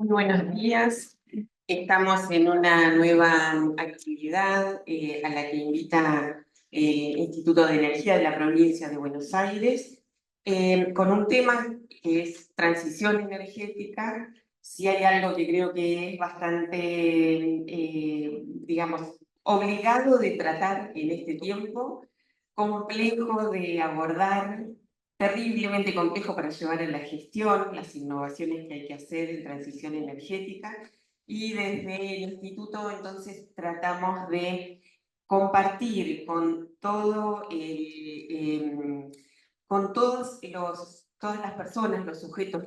Buenos días. Estamos en una nueva actividad a la que invita el Instituto de Energía de la provincia de Buenos Aires, con un tema que es transición energética. Si hay algo que creo que es bastante, digamos, obligado de tratar en este tiempo, complejo de abordar, terriblemente complejo para llevar a la gestión, las innovaciones que hay que hacer en transición energética, y desde el instituto entonces tratamos de compartir con todas las personas, los sujetos,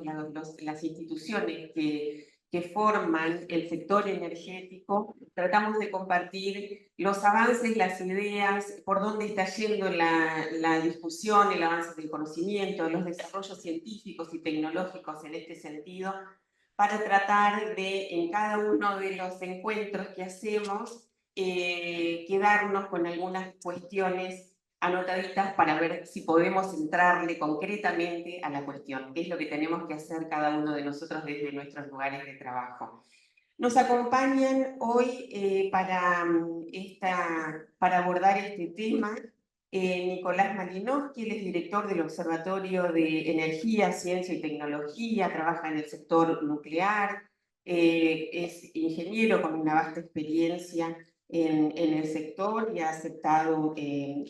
las instituciones que forman el sector energético. Tratamos de compartir los avances, las ideas, por dónde está yendo la discusión, el avance del conocimiento, los desarrollos científicos y tecnológicos en este sentido, para tratar de, en cada uno de los encuentros que hacemos, quedarnos con algunas cuestiones anotaditas para ver si podemos entrarle concretamente a la cuestión, qué es lo que tenemos que hacer cada uno de nosotros desde nuestros lugares de trabajo. Nos acompañan hoy para abordar este tema Nicolás Malinowski. Él es director del Observatorio de Energía, Ciencia y Tecnología, trabaja en el sector nuclear, es ingeniero con una vasta experiencia en el sector y ha aceptado,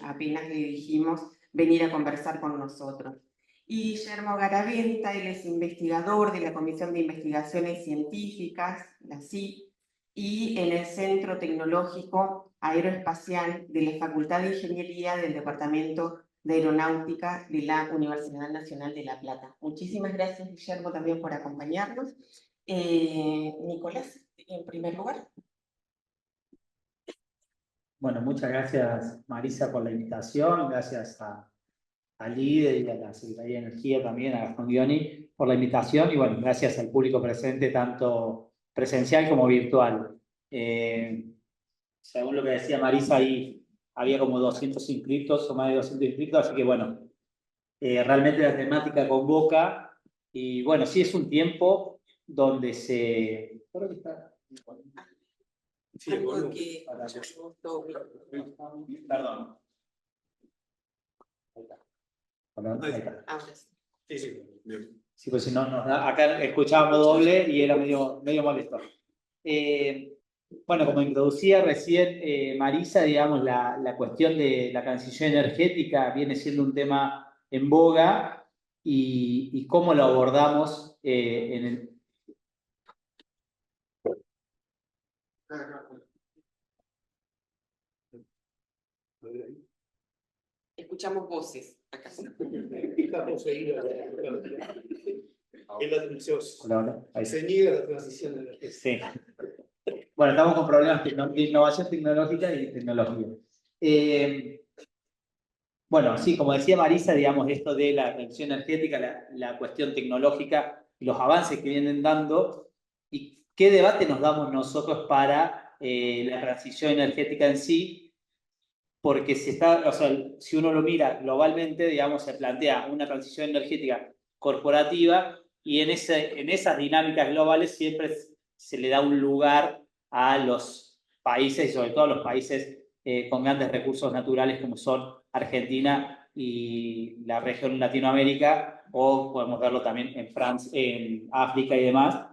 apenas le dijimos, venir a conversar con nosotros. Y Guillermo Garaventa, él es investigador de la Comisión de Investigaciones Científicas, la CIP, y en el Centro Tecnológico Aeroespacial de la Facultad de Ingeniería del Departamento de Aeronáutica de la Universidad Nacional de La Plata. Muchísimas gracias, Guillermo, también por acompañarnos. Nicolás, en primer lugar. Bueno, muchas gracias, Marisa, por la invitación. Gracias al líder y a la Secretaría de Energía también, a Gastón Guioni, por la invitación. Y bueno, gracias al público presente, tanto presencial como virtual. Según lo que decía Marisa, ahí había como 200 inscritos o más de 200 inscritos, así que bueno, realmente la temática convoca. Y bueno, sí es un tiempo donde se... Sí, algo que... Perdón. Ahí está. Ahí está. Ahora sí. Sí, sí. Bien. Sí, pues si no, acá escuchábamos doble y era medio molesto. Bueno, como introducía recién Marisa, digamos, la cuestión de la transición energética viene siendo un tema en boga y cómo lo abordamos en el... Escuchamos voces acá. Está poseída. Se niega la transición energética. Sí. Bueno, estamos con problemas de innovación tecnológica y tecnología. Bueno, sí, como decía Marisa, digamos, esto de la transición energética, la cuestión tecnológica y los avances que vienen dando, y qué debate nos damos nosotros para la transición energética en sí, porque si uno lo mira globalmente, digamos, se plantea una transición energética corporativa y en esas dinámicas globales siempre se le da un lugar a los países y sobre todo a los países con grandes recursos naturales como son Argentina y la región Latinoamérica, o podemos verlo también en Francia, en África y demás.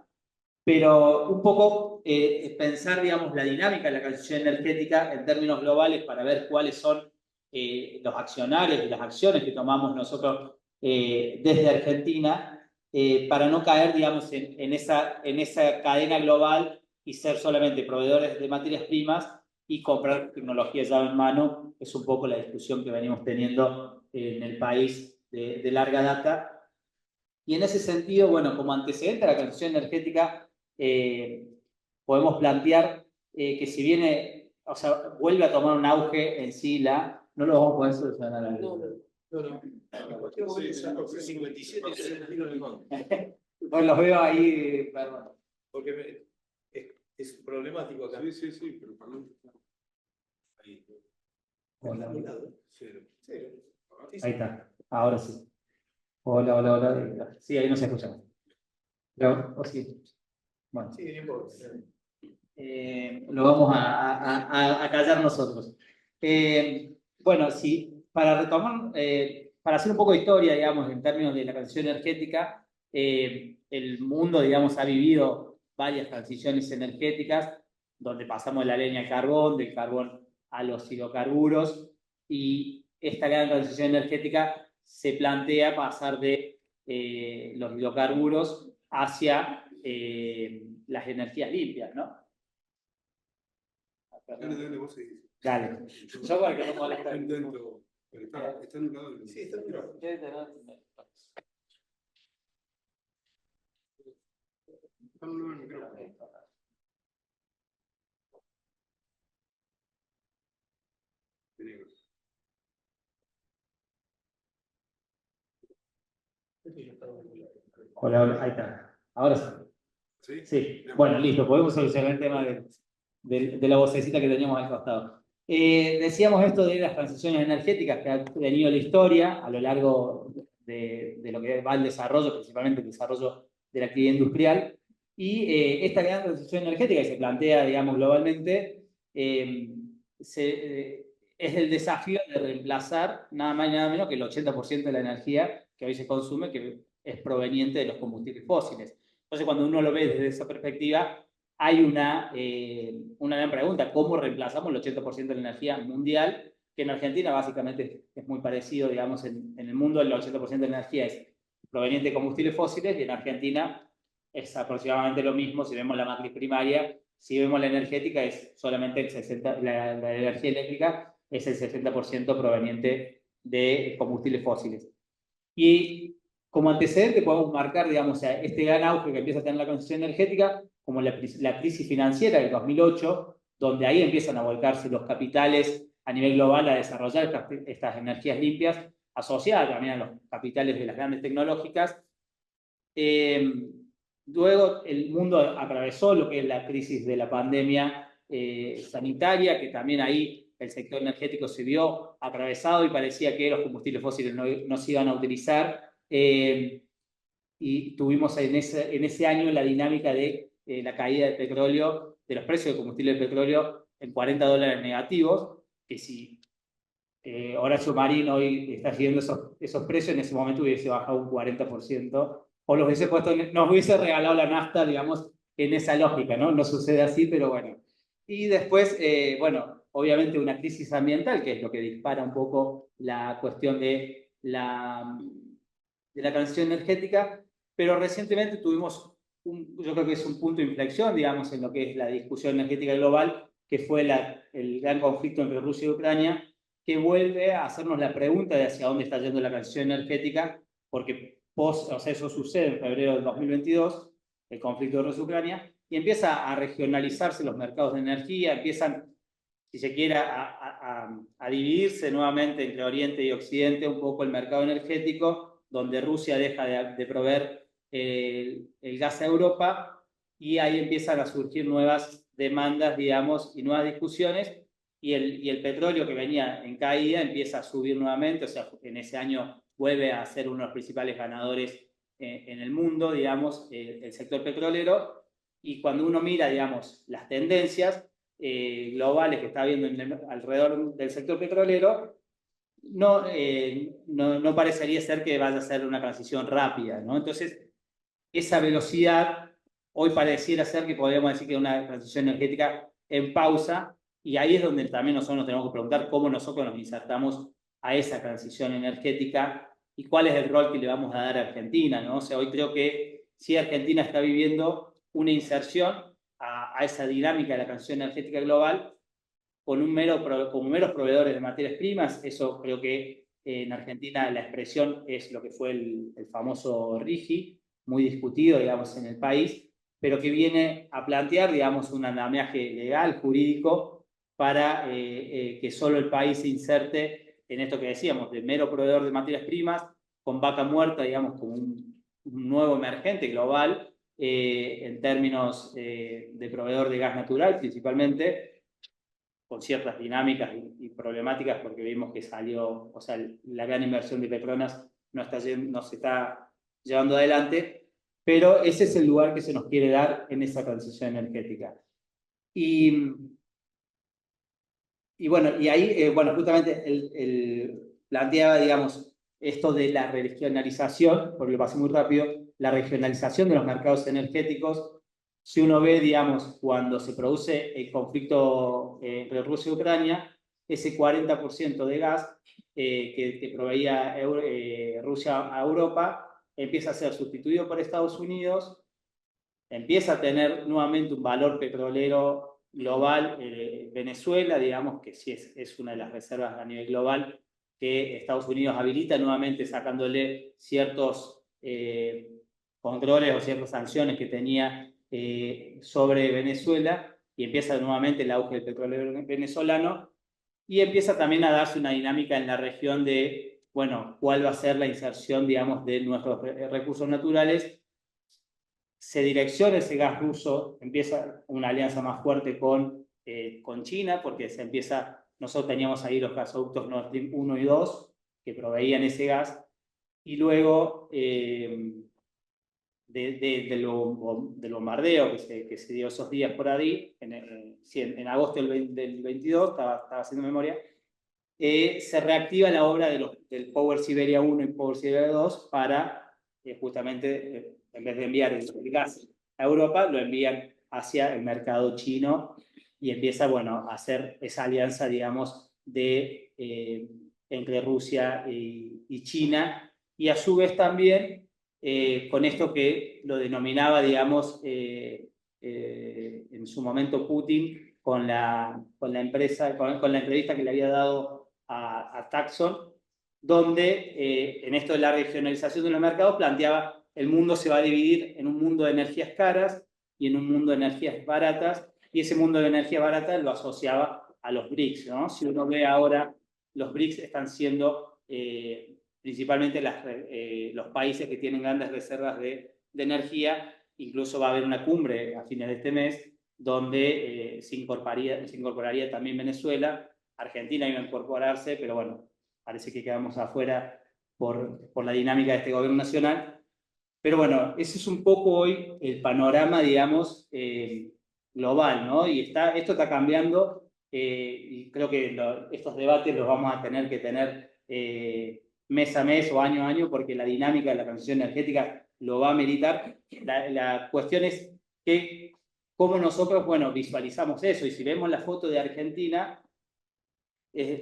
Pero un poco pensar, digamos, la dinámica de la transición energética en términos globales para ver cuáles son los accionarios y las acciones que tomamos nosotros desde Argentina, para no caer, digamos, en esa cadena global y ser solamente proveedores de materias primas y comprar tecnología llave en mano. Es un poco la discusión que venimos teniendo en el país de larga data. Y en ese sentido, bueno, como antecedente a la transición energética, podemos plantear que si viene, o sea, vuelve a tomar un auge en sí no lo vamos a poder solucionar a la No. En cualquier momento, 57 Bueno, los veo ahí, perdón. Porque es problemático acá. Sí, pero perdón. Ahí. Hola. Cero. Ahí está, ahora sí. Hola. Sí, ahí nos escuchamos. Pero, sí. Bueno, Sí, no importa. lo vamos a callar nosotros. Bueno, sí, para retomar, para hacer un poco de historia, digamos, en términos de la transición energética, el mundo, digamos, ha vivido varias transiciones energéticas, donde pasamos de la leña al carbón, del carbón a los hidrocarburos, y esta gran transición energética se plantea pasar de los hidrocarburos hacia las energías limpias, ¿no? Dale, vos seguís. Dale. Yo para que no moleste. Intento. Está anulado. Sí, está anulado. Está anulado el micrófono. Hola, hola, ahí está. Ahora sí. ¿Sí? Sí. Bueno, listo. Podemos solucionar el tema de la vocecita que teníamos al costado. Decíamos esto de las transiciones energéticas que ha tenido la historia a lo largo de lo que va el desarrollo, principalmente el desarrollo de la actividad industrial. Y esta gran transición energética que se plantea, digamos, globalmente, es el desafío de reemplazar nada más y nada menos que el 80% de la energía que hoy se consume, que es proveniente de los combustibles fósiles. Entonces, cuando uno lo ve desde esa perspectiva, hay una gran pregunta: ¿cómo reemplazamos el 80% de la energía mundial? Que en Argentina básicamente es muy parecido, digamos, en el mundo el 80% de la energía es proveniente de combustibles fósiles, y en Argentina es aproximadamente lo mismo. Si vemos la matriz primaria, si vemos la energética, es solamente el 60%, la energía eléctrica es el 60% proveniente de combustibles fósiles. Y como antecedente podemos marcar, digamos, este gran auge que empieza a tener la transición energética como la crisis financiera del 2008, donde ahí empiezan a volcarse los capitales a nivel global a desarrollar estas energías limpias, asociadas también a los capitales de las grandes tecnológicas. Luego el mundo atravesó lo que es la crisis de la pandemia sanitaria, que también ahí el sector energético se vio atravesado y parecía que los combustibles fósiles no se iban a utilizar. Y tuvimos en ese año la dinámica de la caída del petróleo, de los precios del combustible de petróleo en $40 negativos, que si Horacio Marín hoy está siguiendo esos precios, en ese momento hubiese bajado un 40%, o los hubiese puesto, nos hubiese regalado la nafta, digamos, en esa lógica, ¿no? No sucede así, pero bueno. Y después, bueno, obviamente una crisis ambiental, que es lo que dispara un poco la cuestión de la transición energética, pero recientemente tuvimos, yo creo que es un punto de inflexión, digamos, en lo que es la discusión energética global, que fue el gran conflicto entre Rusia y Ucrania, que vuelve a hacernos la pregunta de hacia dónde está yendo la transición energética, porque o sea, eso sucede en febrero del 2022, el conflicto de Rusia y Ucrania, y empieza a regionalizarse los mercados de energía, empiezan, si se quiere, a dividirse nuevamente entre Oriente y Occidente un poco el mercado energético, donde Rusia deja de proveer el gas a Europa, y ahí empiezan a surgir nuevas demandas, digamos, y nuevas discusiones, y el petróleo, que venía en caída, empieza a subir nuevamente. O sea, en ese año vuelve a ser uno de los principales ganadores en el mundo, digamos, el sector petrolero. Y cuando uno mira, digamos, las tendencias globales que está habiendo alrededor del sector petrolero, no parecería ser que vaya a ser una transición rápida, ¿no? Entonces, esa velocidad hoy pareciera ser que podríamos decir que es una transición energética en pausa, y ahí es donde también nosotros nos tenemos que preguntar cómo nosotros nos insertamos a esa transición energética y cuál es el rol que le vamos a dar a Argentina, ¿no? O sea, hoy creo que sí, Argentina está viviendo una inserción a esa dinámica de la transición energética global como meros proveedores de materias primas. Eso creo que en Argentina la expresión es lo que fue el famoso RIGI, muy discutido, digamos, en el país, pero que viene a plantear, digamos, un andamiaje legal, jurídico, para que solo el país se inserte en esto que decíamos, de mero proveedor de materias primas, con vaca muerta, digamos, como un nuevo emergente global, en términos de proveedor de gas natural principalmente, con ciertas dinámicas y problemáticas, porque vimos que salió, o sea, la gran inversión de Petronas no se está llevando adelante. pero ese es el lugar que se nos quiere dar en esa transición energética. Y bueno, y ahí, bueno, justamente planteaba, digamos, esto de la regionalización, porque lo pasé muy rápido, la regionalización de los mercados energéticos. Si uno ve, digamos, cuando se produce el conflicto entre Rusia y Ucrania, ese 40% de gas que proveía Rusia a Europa empieza a ser sustituido por Estados Unidos, empieza a tener nuevamente un valor petrolero global. Venezuela, digamos que sí es una de las reservas a nivel global que Estados Unidos habilita nuevamente sacándole ciertos controles o ciertas sanciones que tenía sobre Venezuela, y empieza nuevamente el auge del petróleo venezolano, y empieza también a darse una dinámica en la región de, bueno, cuál va a ser la inserción, digamos, de nuestros recursos naturales. Se direcciona ese gas ruso, empieza una alianza más fuerte con China, porque nosotros teníamos ahí los gasoductos Nord Stream 1 y 2, que proveían ese gas, y luego del bombardeo que se dio esos días por ahí, en agosto del 22, estaba haciendo memoria, se reactiva la obra del Power Siberia 1 y Power Siberia 2 para justamente, en vez de enviar el gas a Europa, lo envían hacia el mercado chino, y empieza, bueno, a hacer esa alianza, digamos, entre Rusia y China, y a su vez también con esto que lo denominaba, digamos, en su momento Putin con la empresa, con la entrevista que le había dado a Taxon, donde en esto de la regionalización de los mercados planteaba: el mundo se va a dividir en un mundo de energías caras y en un mundo de energías baratas, y ese mundo de energías baratas lo asociaba a los BRICS, ¿no? Si uno ve ahora, los BRICS están siendo principalmente los países que tienen grandes reservas de energía. Incluso va a haber una cumbre a fines de este mes donde se incorporaría también Venezuela. Argentina iba a incorporarse, pero bueno, parece que quedamos afuera por la dinámica de este gobierno nacional. Pero bueno, ese es un poco hoy el panorama, digamos, global, ¿no? Y esto está cambiando, y creo que estos debates los vamos a tener que tener mes a mes o año a año, porque la dinámica de la transición energética lo va a ameritar. La cuestión es cómo nosotros, bueno, visualizamos eso. Y si vemos la foto de Argentina,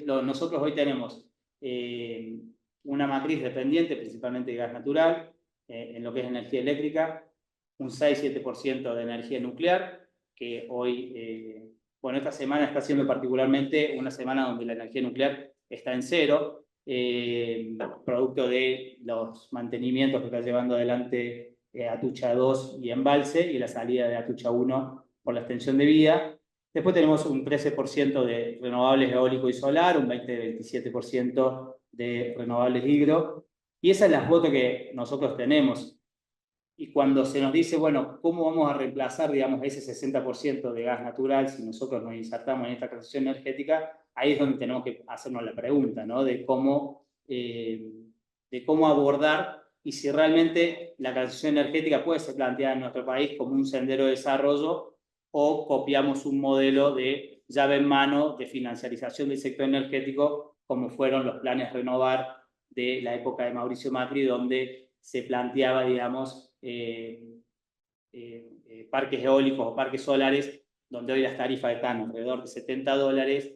nosotros hoy tenemos una matriz dependiente principalmente de gas natural, en lo que es energía eléctrica, un 6-7% de energía nuclear, que hoy, bueno, esta semana está siendo particularmente una semana donde la energía nuclear está en cero, producto de los mantenimientos que está llevando adelante Atucha 2 y Embalse, y la salida de Atucha 1 por la extensión de vida. Después tenemos un 13% de renovables eólico y solar, un 20-27% de renovables hidro, y esa es la foto que nosotros tenemos. Y cuando se nos dice, bueno, ¿cómo vamos a reemplazar, digamos, ese 60% de gas natural si nosotros nos insertamos en esta transición energética? Ahí es donde tenemos que hacernos la pregunta, ¿no? De cómo abordar, y si realmente la transición energética puede ser planteada en nuestro país como un sendero de desarrollo, o copiamos un modelo de llave en mano de financiarización del sector energético, como fueron los planes Renovar de la época de Mauricio Macri, donde se planteaba, digamos, parques eólicos o parques solares, donde hoy las tarifas están alrededor de $70,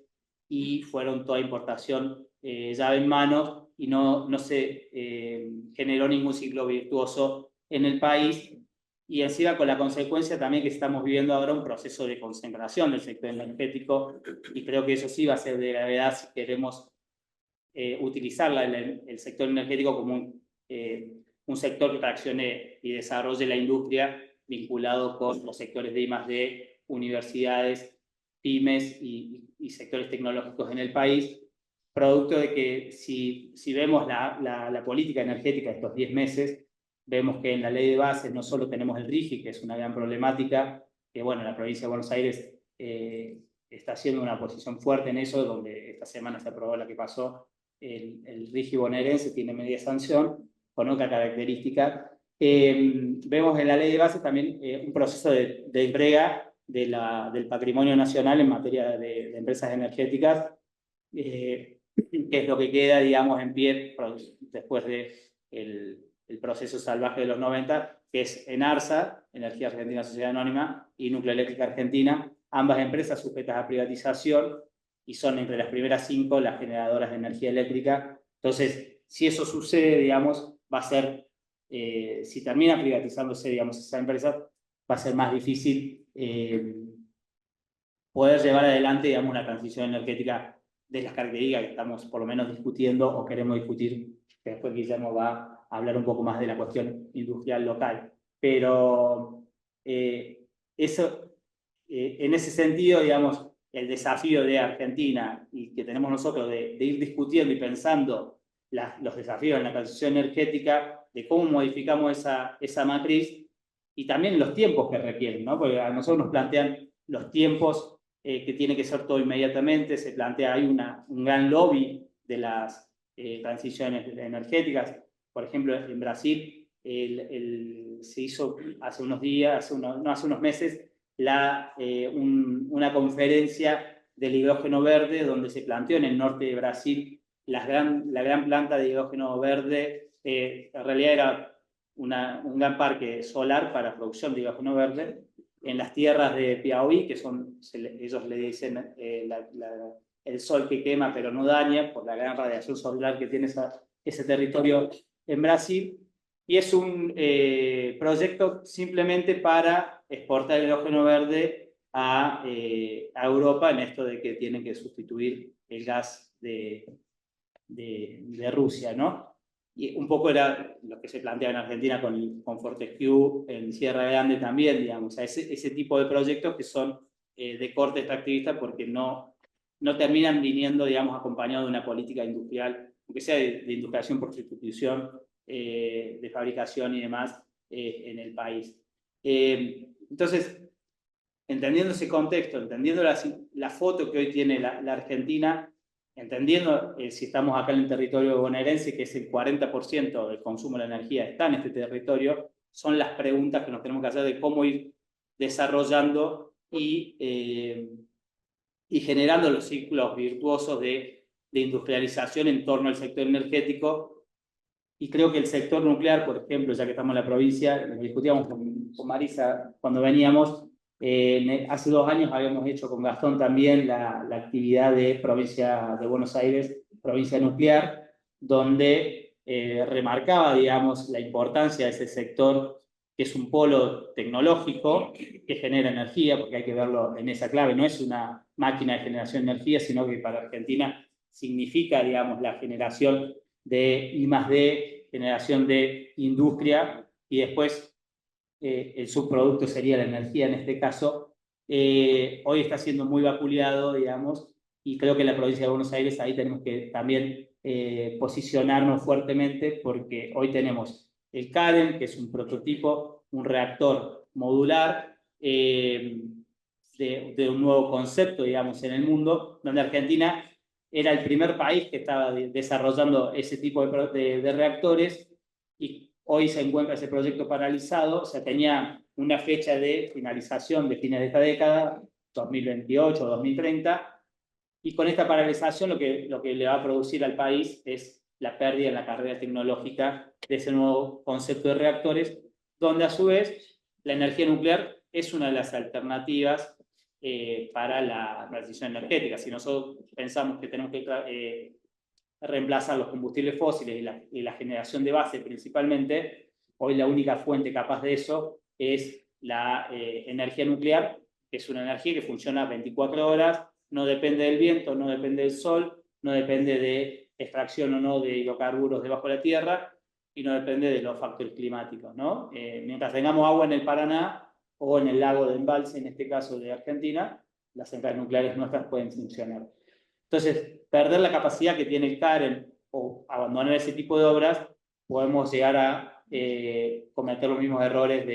y fueron toda importación llave en mano, y no se generó ningún ciclo virtuoso en el país. Y encima con la consecuencia también que estamos viviendo ahora un proceso de concentración del sector energético, y creo que eso sí va a ser de gravedad si queremos utilizar el sector energético como un sector que traccione y desarrolle la industria vinculado con los sectores de I+D, universidades, pymes y sectores tecnológicos en el país, producto de que si vemos la política energética de estos 10 meses, vemos que en la ley de bases no solo tenemos el RIGI, que es una gran problemática, que bueno, la provincia de Buenos Aires está haciendo una posición fuerte en eso, donde esta semana se aprobó la que pasó, el RIGI bonaerense tiene media sanción, con otra característica, vemos en la ley de bases también un proceso de entrega del patrimonio nacional en materia de empresas energéticas, que es lo que queda, digamos, en pie después el proceso salvaje de los 90, que es Enarsa, Energía Argentina Sociedad Anónima, y Nucleoeléctrica Argentina, ambas empresas sujetas a privatización, y son entre las primeras 5 las generadoras de energía eléctrica. Entonces, si eso sucede, digamos, va a ser, si termina privatizándose, digamos, esa empresa, va a ser más difícil poder llevar adelante, digamos, una transición energética de las características que estamos por lo menos discutiendo o queremos discutir, que después Guillermo va a hablar un poco más de la cuestión industrial local. Pero eso, en ese sentido, digamos, el desafío de Argentina y que tenemos nosotros de ir discutiendo y pensando los desafíos en la transición energética, de cómo modificamos esa matriz y también los tiempos que requieren, ¿no? Porque a nosotros nos plantean los tiempos que tiene que ser todo inmediatamente, se plantea, hay un gran lobby de las transiciones energéticas. Por ejemplo, en Brasil se hizo hace unos días, no hace unos meses, una conferencia del hidrógeno verde donde se planteó en el norte de Brasil la gran planta de hidrógeno verde. En realidad era un gran parque solar para producción de hidrógeno verde en las tierras de Piauí, que son, ellos le dicen el sol que quema pero no daña, por la gran radiación solar que tiene ese territorio en Brasil, y es un proyecto simplemente para exportar el hidrógeno verde a Europa, en esto de que tienen que sustituir el gas de Rusia, ¿no? Y un poco era lo que se plantea en Argentina con Fortescue, en Sierra Grande también, digamos, ese tipo de proyectos que son de corte extractivista porque no terminan viniendo, digamos, acompañados de una política industrial, aunque sea de industrialización por sustitución, de fabricación y demás en el país. Entonces, entendiendo ese contexto, entendiendo la foto que hoy tiene la Argentina, entendiendo si estamos acá en el territorio bonaerense, que es el 40% del consumo de la energía está en este territorio, son las preguntas que nos tenemos que hacer de cómo ir desarrollando y generando los ciclos virtuosos de industrialización en torno al sector energético. Y creo que el sector nuclear, por ejemplo, ya que estamos en la provincia, lo discutíamos con Marisa cuando veníamos, hace 2 años habíamos hecho con Gastón también la actividad de provincia de Buenos Aires, provincia nuclear, donde remarcaba, digamos, la importancia de ese sector, que es un polo tecnológico que genera energía, porque hay que verlo en esa clave, no es una máquina de generación de energía, sino que para Argentina significa, digamos, la generación de I+D, generación de industria, y después el subproducto sería la energía en este caso. Hoy está siendo muy vapuleado, digamos, y creo que en la provincia de Buenos Aires ahí tenemos que también posicionarnos fuertemente, porque hoy tenemos el CADEM, que es un prototipo, un reactor modular de un nuevo concepto, digamos, en el mundo, donde Argentina era el primer país que estaba desarrollando ese tipo de reactores, y hoy se encuentra ese proyecto paralizado. O sea, tenía una fecha de finalización de fines de esta década, 2028 o 2030, y con esta paralización lo que le va a producir al país es la pérdida en la carrera tecnológica de ese nuevo concepto de reactores, donde a su vez la energía nuclear es una de las alternativas para la transición energética. Si nosotros pensamos que tenemos que reemplazar los combustibles fósiles y la generación de base principalmente, hoy la única fuente capaz de eso es la energía nuclear, que es una energía que funciona 24 horas, no depende del viento, no depende del sol, no depende de extracción o no de hidrocarburos debajo de la tierra, y no depende de los factores climáticos, ¿no? Mientras tengamos agua en el Paraná o en el lago de Embalse, en este caso de Argentina, las centrales nucleares nuestras pueden funcionar. Entonces, perder la capacidad que tiene el CAREN o abandonar ese tipo de obras, podemos llegar a cometer los mismos errores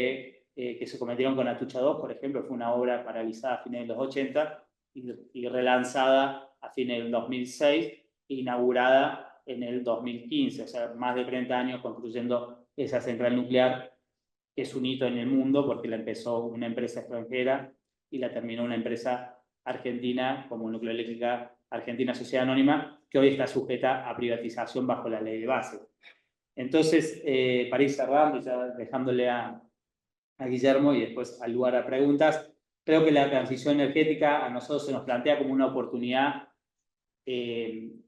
que se cometieron con Atucha 2, por ejemplo. Fue una obra paralizada a fines de los 80 y relanzada a fines del 2006, inaugurada en el 2015, o sea, más de 30 años construyendo esa central nuclear es un hito en el mundo porque la empezó una empresa extranjera y la terminó una empresa argentina como Nucleoeléctrica Argentina Sociedad Anónima, que hoy está sujeta a privatización bajo la ley de base. Entonces, para ir cerrando y ya dejándole a Guillermo y después al lugar a preguntas, creo que la transición energética a nosotros se nos plantea como una oportunidad,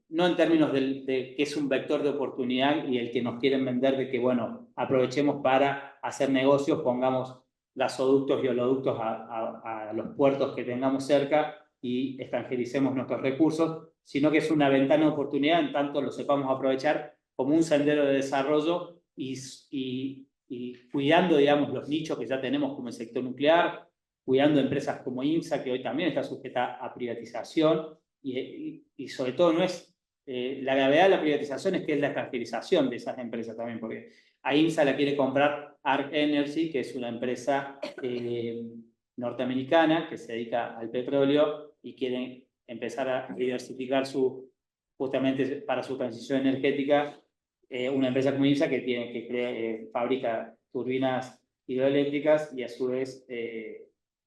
no en términos de que es un vector de oportunidad y el que nos quieren vender de que, bueno, aprovechemos para hacer negocios, pongamos gasoductos y oleoductos a los puertos que tengamos cerca y extranjericemos nuestros recursos, sino que es una ventana de oportunidad en tanto lo sepamos aprovechar como un sendero de desarrollo y cuidando, digamos, los nichos que ya tenemos como el sector nuclear, cuidando empresas como INSA, que hoy también está sujeta a privatización, y sobre todo no es, la gravedad de la privatización es que es la extranjerización de esas empresas también, porque a INSA la quiere comprar Ark Energy, que es una empresa norteamericana que se dedica al petróleo y quieren empezar a diversificar justamente para su transición energética, una empresa como INSA que fabrica turbinas hidroeléctricas y a su vez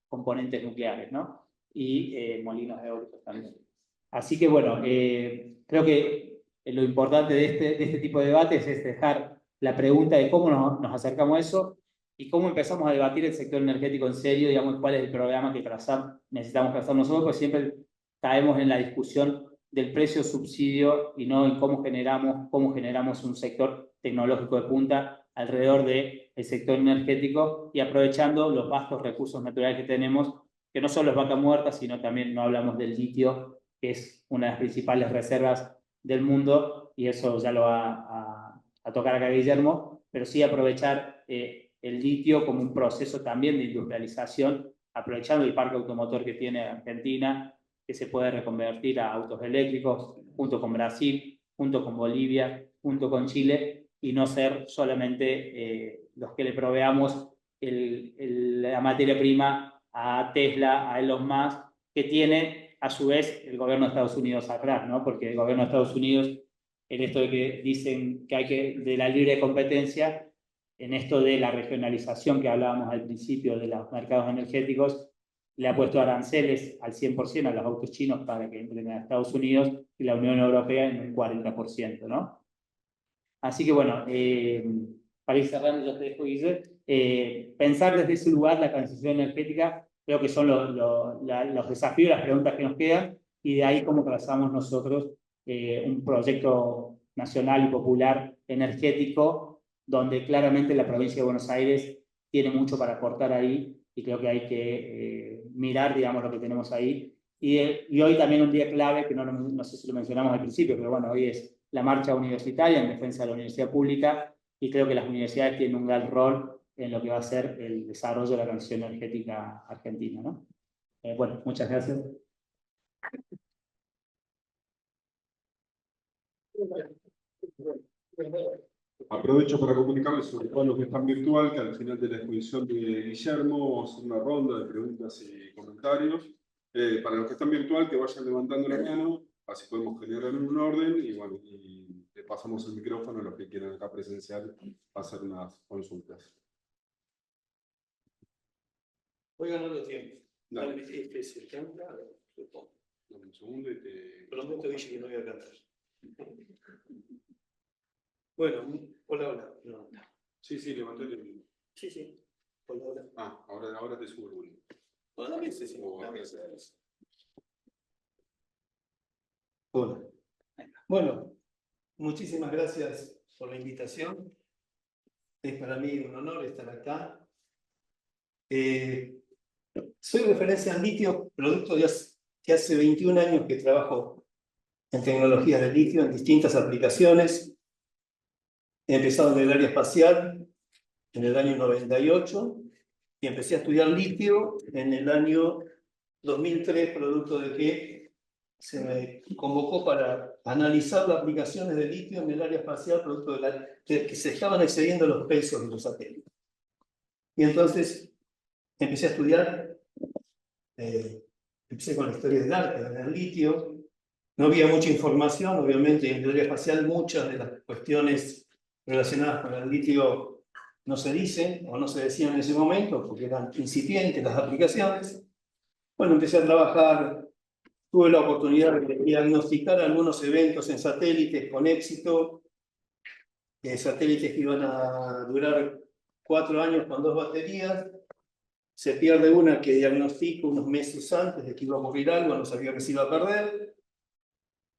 componentes nucleares, ¿no? Y molinos eólicos también. Así que bueno, creo que lo importante de este tipo de debates es dejar la pregunta de cómo nos acercamos a eso y cómo empezamos a debatir el sector energético en serio, digamos, cuál es el programa que necesitamos trazar nosotros, pues siempre caemos en la discusión del precio-subsidio y no en cómo generamos un sector tecnológico de punta alrededor del sector energético y aprovechando los vastos recursos naturales que tenemos, que no solo es vaca muerta, sino también no hablamos del litio, que es una de las principales reservas del mundo, y eso ya lo va a tocar acá Guillermo, pero sí aprovechar el litio como un proceso también de industrialización, aprovechando el parque automotor que tiene Argentina, que se puede reconvertir a autos eléctricos, junto con Brasil, junto con Bolivia, junto con Chile, y no ser solamente los que le proveamos la materia prima a Tesla, a Elon Musk, que tiene a su vez el gobierno de Estados Unidos atrás, ¿no? Porque el gobierno de Estados Unidos, en esto de que dicen que hay que, de la libre competencia, en esto de la regionalización que hablábamos al principio de los mercados energéticos, le ha puesto aranceles al 100% a los autos chinos para que entren a Estados Unidos y la Unión Europea en un 40%, ¿no? Así que bueno, para ir cerrando, yo te dejo, Guille, pensar desde ese lugar la transición energética, creo que son los desafíos, las preguntas que nos quedan, y de ahí cómo trazamos nosotros un proyecto nacional y popular energético, donde claramente la provincia de Buenos Aires tiene mucho para aportar ahí, y creo que hay que mirar, digamos, lo que tenemos ahí. Y hoy también un día clave, que no sé si lo mencionamos al principio, pero bueno, hoy es la marcha universitaria en defensa de la universidad pública, y creo que las universidades tienen un gran rol en lo que va a ser el desarrollo de la transición energética argentina, ¿no? Bueno, muchas gracias. Aprovecho para comunicarles sobre todo los que están virtual, que al final de la exposición de Guillermo vamos a hacer una ronda de preguntas y comentarios. Para los que están virtual, que vayan levantando la mano, así podemos generar un orden y bueno, y le pasamos el micrófono a los que quieran acá presencial hacer unas consultas. Voy ganando tiempo. Dale. Este es el canta, supongo. Dame un segundo y te... Prometo, Guille, que no voy a cantar. Bueno, hola. No. Sí, levanté el... Sí. Hola. Ah, ahora te subo el volumen. No, dame ese, sí. O Dame ahora ese. sí. Hola. Bueno, muchísimas gracias por la invitación. Es para mí un honor estar acá. Soy referencia en litio, producto de hace 21 años que trabajo en tecnologías de litio en distintas aplicaciones. He empezado en el área espacial en el año 98 y empecé a estudiar litio en el año 2003, producto de que se me convocó para analizar las aplicaciones de litio en el área espacial, producto de que se estaban excediendo los pesos de los satélites. Y entonces empecé a estudiar, empecé con la historia del arte, del litio. No había mucha información, obviamente, en el área espacial muchas de las cuestiones relacionadas con el litio no se dicen o no se decían en ese momento porque eran incipientes las aplicaciones. Bueno, empecé a trabajar, tuve la oportunidad de diagnosticar algunos eventos en satélites con éxito, satélites que iban a durar 4 años con 2 baterías. Se pierde una que diagnostico unos meses antes de que iba a ocurrir algo, no sabía que se iba a perder.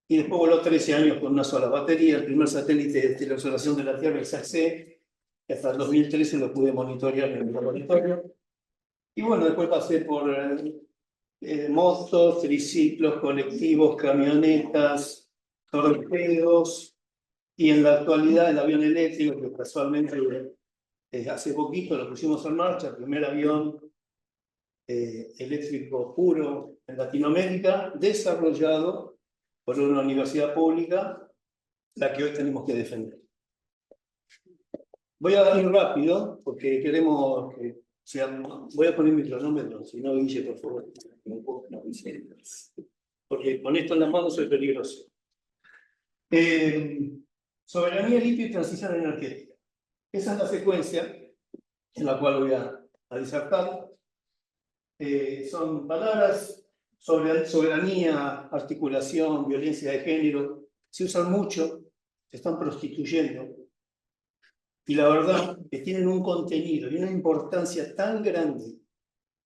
Y después voló 13 años con una sola batería. El primer satélite de teleobservación de la Tierra, el SAC, hasta el 2013 lo pude monitorear en el laboratorio. Y bueno, después pasé por motos, triciclos, colectivos, camionetas, torpedos, y en la actualidad el avión eléctrico, que casualmente hace poquito lo pusimos en marcha, el primer avión eléctrico puro en Latinoamérica, desarrollado por una universidad pública, la que hoy tenemos que defender. Voy a ir rápido, porque queremos que voy a poner mi cronómetro, si no, Guille, por favor. Porque con esto en las manos soy peligroso. Soberanía, litio y transición energética. Esa es la secuencia en la cual voy a disertar. Son palabras sobre soberanía, articulación, violencia de género. Se usan mucho, se están prostituyendo. Y la verdad que tienen un contenido y una importancia tan grande,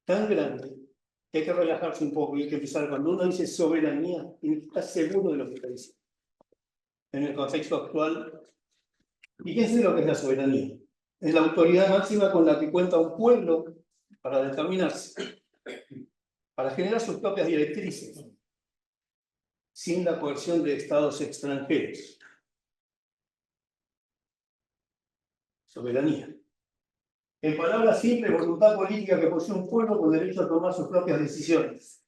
que hay que relajarse un poco y hay que empezar. Cuando uno dice soberanía, tiene que estar seguro de lo que está diciendo. En el contexto actual, fíjense lo que es la soberanía. Es la autoridad máxima con la que cuenta un pueblo para determinarse, para generar sus propias directrices, sin la coerción de estados extranjeros. Soberanía. En palabras simples, voluntad política que posee un pueblo con derecho a tomar sus propias decisiones,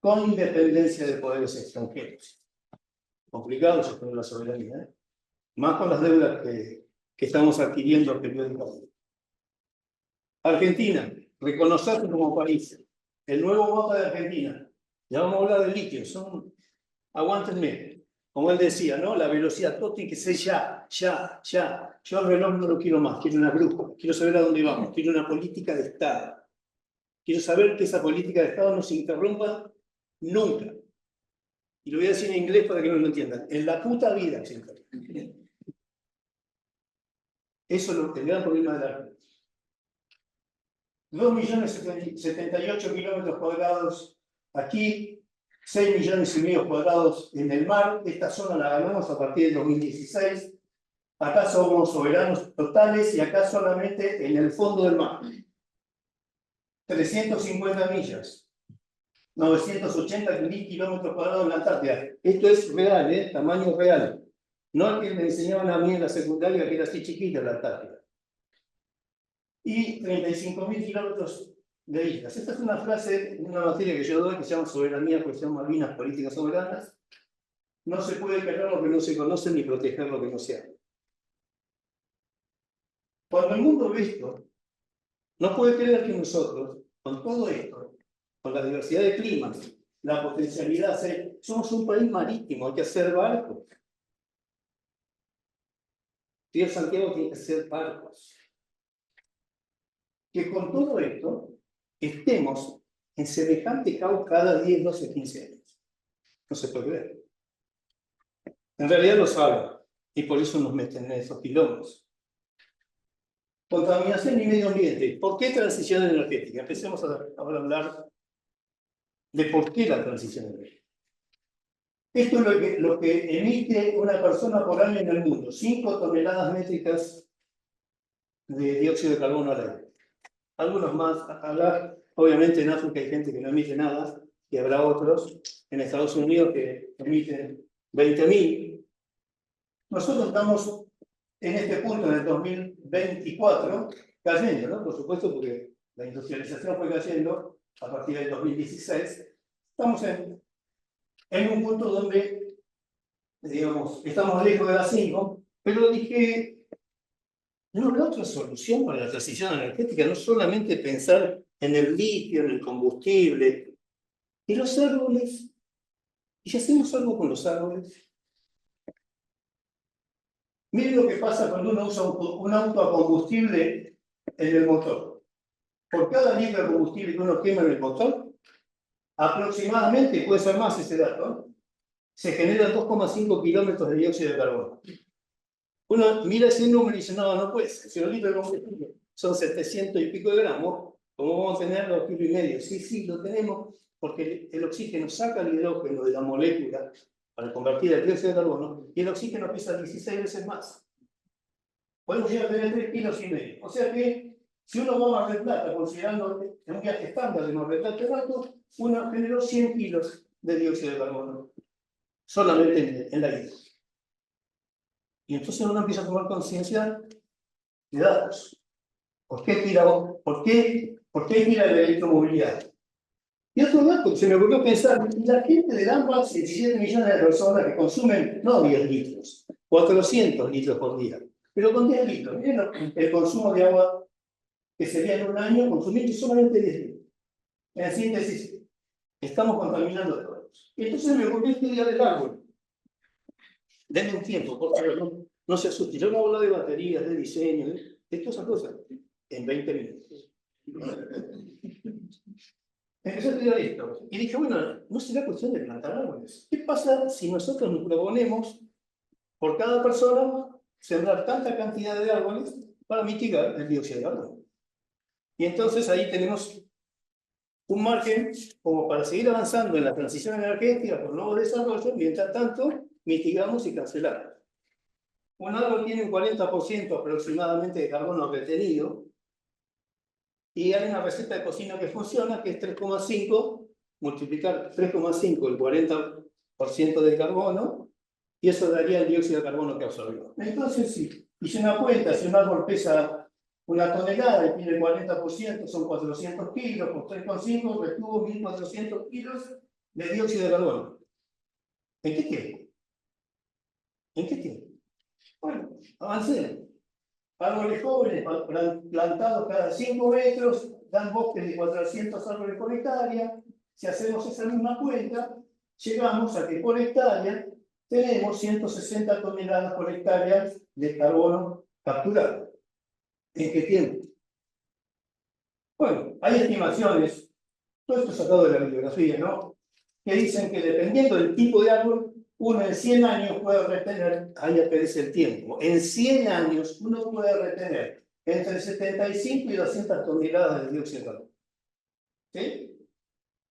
con independencia de poderes extranjeros. Complicado eso con la soberanía, ¿eh? Más con las deudas que estamos adquiriendo periódicamente. Argentina, reconocerse como país. El nuevo mapa de Argentina. Ya vamos a hablar del litio. Aguántenme. Como él decía, ¿no? La velocidad, todo tiene que ser ya. Yo el reloj no lo quiero más, quiero una brújula, quiero saber a dónde vamos, quiero una política de Estado. Quiero saber que esa política de Estado no se interrumpa nunca. Y lo voy a decir en inglés para que no lo entiendan. En la puta vida se interrumpe. Eso es el gran problema de la Argentina. 2.078 kilómetros cuadrados aquí, 6,5 millones cuadrados en el mar. Esta zona la ganamos a partir del 2016. Acá somos soberanos totales y acá solamente en el fondo del mar. 350 millas. 980.000 kilómetros cuadrados en la Antártida. Esto es real, tamaño real. No es que me enseñaban a mí en la secundaria que era así chiquita la Antártida. Y 35.000 kilómetros de islas. Esta es una frase, una materia que yo doy que se llama Soberanía, Cuestión Malvinas, Políticas Soberanas. No se puede creer lo que no se conoce ni proteger lo que no se habla. Cuando el mundo ve esto, no puede creer que nosotros, con todo esto, con la diversidad de climas, la potencialidad, somos un país marítimo, hay que hacer barcos. Río Santiago tiene que hacer barcos. Que con todo esto estemos en semejante caos cada 10, 12, 15 años. No se puede ver. En realidad lo saben, y por eso nos meten en esos quilombos. Contaminación y medio ambiente. ¿Por qué transición energética? Empecemos a hablar de por qué la transición energética. Esto es lo que emite una persona por año en el mundo. 5 toneladas métricas de dióxido de carbono al año. Algunos más, obviamente en África hay gente que no emite nada, y habrá otros en Estados Unidos que emiten 20.000. Nosotros estamos en este punto, en el 2024, cayendo, ¿no? Por supuesto, porque la industrialización fue cayendo a partir del 2016. Estamos en un punto donde, digamos, estamos lejos de las 5, pero dije, no, la otra solución para la transición energética no es solamente pensar en el litio, en el combustible, y los árboles. ¿Y si hacemos algo con los árboles? Miren lo que pasa cuando uno usa un auto a combustible en el motor. Por cada litro de combustible que uno quema en el motor, aproximadamente, puede ser más ese dato, se generan 2,5 kilómetros de dióxido de carbono. Uno mira ese número y dice, no, no puede ser. Si los litros de combustible son 700 y pico de gramos, ¿cómo vamos a tener 2,5 kilos? Sí, sí, lo tenemos, porque el oxígeno saca el hidrógeno de la molécula para convertir el dióxido de carbono, y el oxígeno pesa 16 veces más. Podemos llegar a tener 3,5 kilos. O sea que, si uno va a Mar del Plata, considerando un viaje estándar de Mar del Plata en auto, uno generó 100 kilos de dióxido de carbono, solamente en la ida. Y entonces uno empieza a tomar conciencia de datos. ¿Por qué tira la electromovilidad? Y otro dato, se me ocurrió pensar, la gente de ambas 17 millones de personas que consumen, no 10 litros, 400 litros por día, pero con 10 litros. Miren el consumo de agua que sería en un año consumiendo solamente 10 litros. En síntesis, estamos contaminando todos. Y entonces me ocurrió estudiar el árbol. Denme un tiempo, por favor, no se asusten. Yo no hablo de baterías, de diseño, de todas esas cosas. En 20 minutos. Empecé a estudiar esto. Y dije, bueno, ¿no será cuestión de plantar árboles? ¿Qué pasa si nosotros nos proponemos, por cada persona, sembrar tanta cantidad de árboles para mitigar el dióxido de carbono? Y entonces ahí tenemos un margen como para seguir avanzando en la transición energética por nuevos desarrollos, mientras tanto mitigamos y cancelamos. Un árbol tiene un 40% aproximadamente de carbono retenido, y hay una receta de cocina que funciona, que es 3,5, multiplicar 3,5 el 40% de carbono, y eso daría el dióxido de carbono que absorbió. Entonces, si hice una cuenta, si un árbol pesa 1 tonelada y tiene el 40%, son 400 kilos, por 3,5 retuvo 1.400 kilos de dióxido de carbono. ¿En qué tiempo? ¿En qué tiempo? Bueno, avancemos. Árboles jóvenes plantados cada 5 metros, dan bosques de 400 árboles por hectárea. Si hacemos esa misma cuenta, llegamos a que por hectárea tenemos 160 toneladas por hectárea de carbono capturado. ¿En qué tiempo? Bueno, hay estimaciones, todo esto sacado de la bibliografía, ¿no? Que dicen que dependiendo del tipo de árbol, uno en 100 años puede retener, ahí aparece el tiempo, en 100 años uno puede retener entre 75 y 200 toneladas de dióxido de carbono. ¿Sí?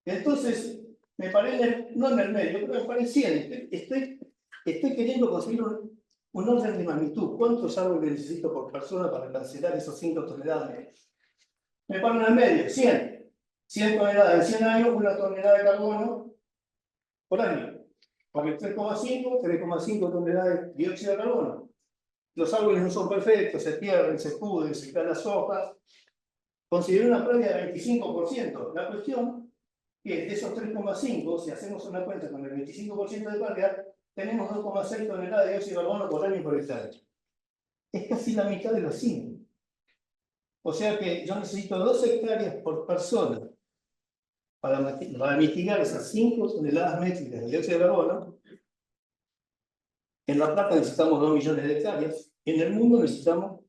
Entonces, me parece, no en el medio, pero me parece 100. Estoy queriendo conseguir un orden de magnitud. ¿Cuántos árboles necesito por persona para cancelar esos 5 toneladas? Me paro en el medio, 100. 100 toneladas en 100 años, 1 tonelada de carbono por año. Porque 3,5 toneladas de dióxido de carbono. Los árboles no son perfectos, se pierden, se pudren, se caen las hojas. Considero una pérdida del 25%. La cuestión es que de esos 3,5, si hacemos una cuenta con el 25% de pérdida, tenemos 2,6 toneladas de dióxido de carbono por año y por hectárea. Es casi la mitad de los 5. O sea que yo necesito 2 hectáreas por persona para mitigar esas 5 toneladas métricas de dióxido de carbono. En La Plata necesitamos 2 millones de hectáreas. En el mundo necesitamos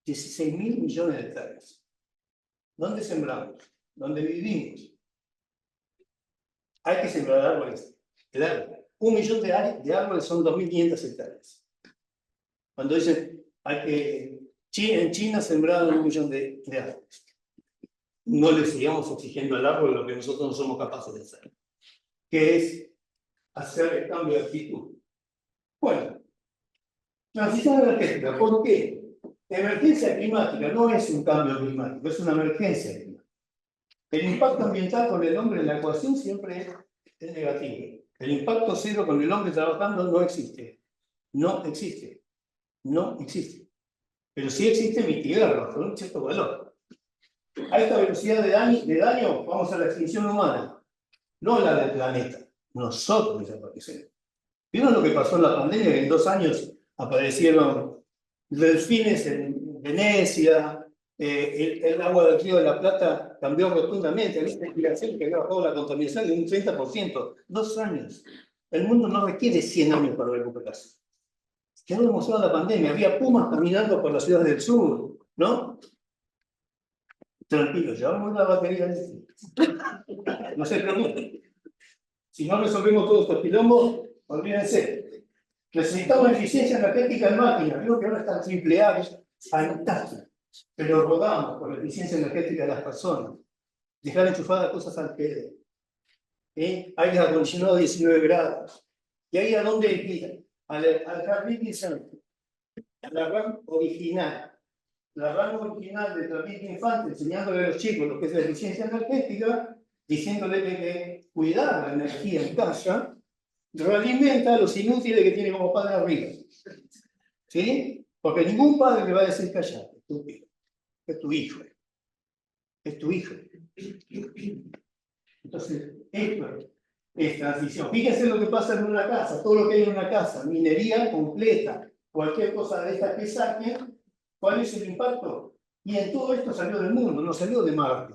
16.000 millones de hectáreas. ¿Dónde sembramos? ¿Dónde vivimos? Hay que sembrar árboles. Claro, 1 millón de árboles son 2.500 hectáreas. Cuando dicen en China sembraron 1 millón de árboles. No le sigamos exigiendo al árbol lo que nosotros no somos capaces de hacer, que es hacer el cambio de actitud. Bueno, transición energética. ¿Por qué? Emergencia climática no es un cambio climático, es una emergencia climática. El impacto ambiental con el hombre en la ecuación siempre es negativo. El impacto cero con el hombre trabajando no existe. No existe. No existe. Pero sí existe mitigarlo con un cierto valor. A esta velocidad de daño vamos a la extinción humana, no la del planeta. Nosotros desaparecemos. ¿Vieron lo que pasó en la pandemia? Que en 2 años aparecieron delfines en Venecia, el agua del Río de la Plata cambió rotundamente, había una investigación que había bajado la contaminación de un 30%. 2 años. El mundo no requiere 100 años para recuperarse. Quedó demostrado la pandemia. Había pumas caminando por las ciudades del sur, ¿no? Tranquilo, llevamos la batería eléctrica. No se preocupen. Si no resolvemos todos estos quilombos, olvídense. Necesitamos eficiencia energética en máquinas. Creo que ahora está el triple A, es fantástico. Pero rogamos por la eficiencia energética de las personas. Dejar enchufadas cosas al pedo. Aire acondicionado a 19 grados. ¿Y ahí a dónde ir? Al jardín infante. A la RAM original. La RAM original del jardín infante, enseñándole a los chicos lo que es la eficiencia energética, diciéndole que cuidar la energía en casa realimenta a los inútiles que tiene como padre arriba. ¿Sí? Porque ningún padre le va a decir callate, estúpido. Es tu hijo. Es tu hijo. Entonces, esto es transición. Fíjense lo que pasa en una casa, todo lo que hay en una casa, minería completa, cualquier cosa de esta que saquen, ¿cuál es el impacto? Y en todo esto salió del mundo, no salió de Marte.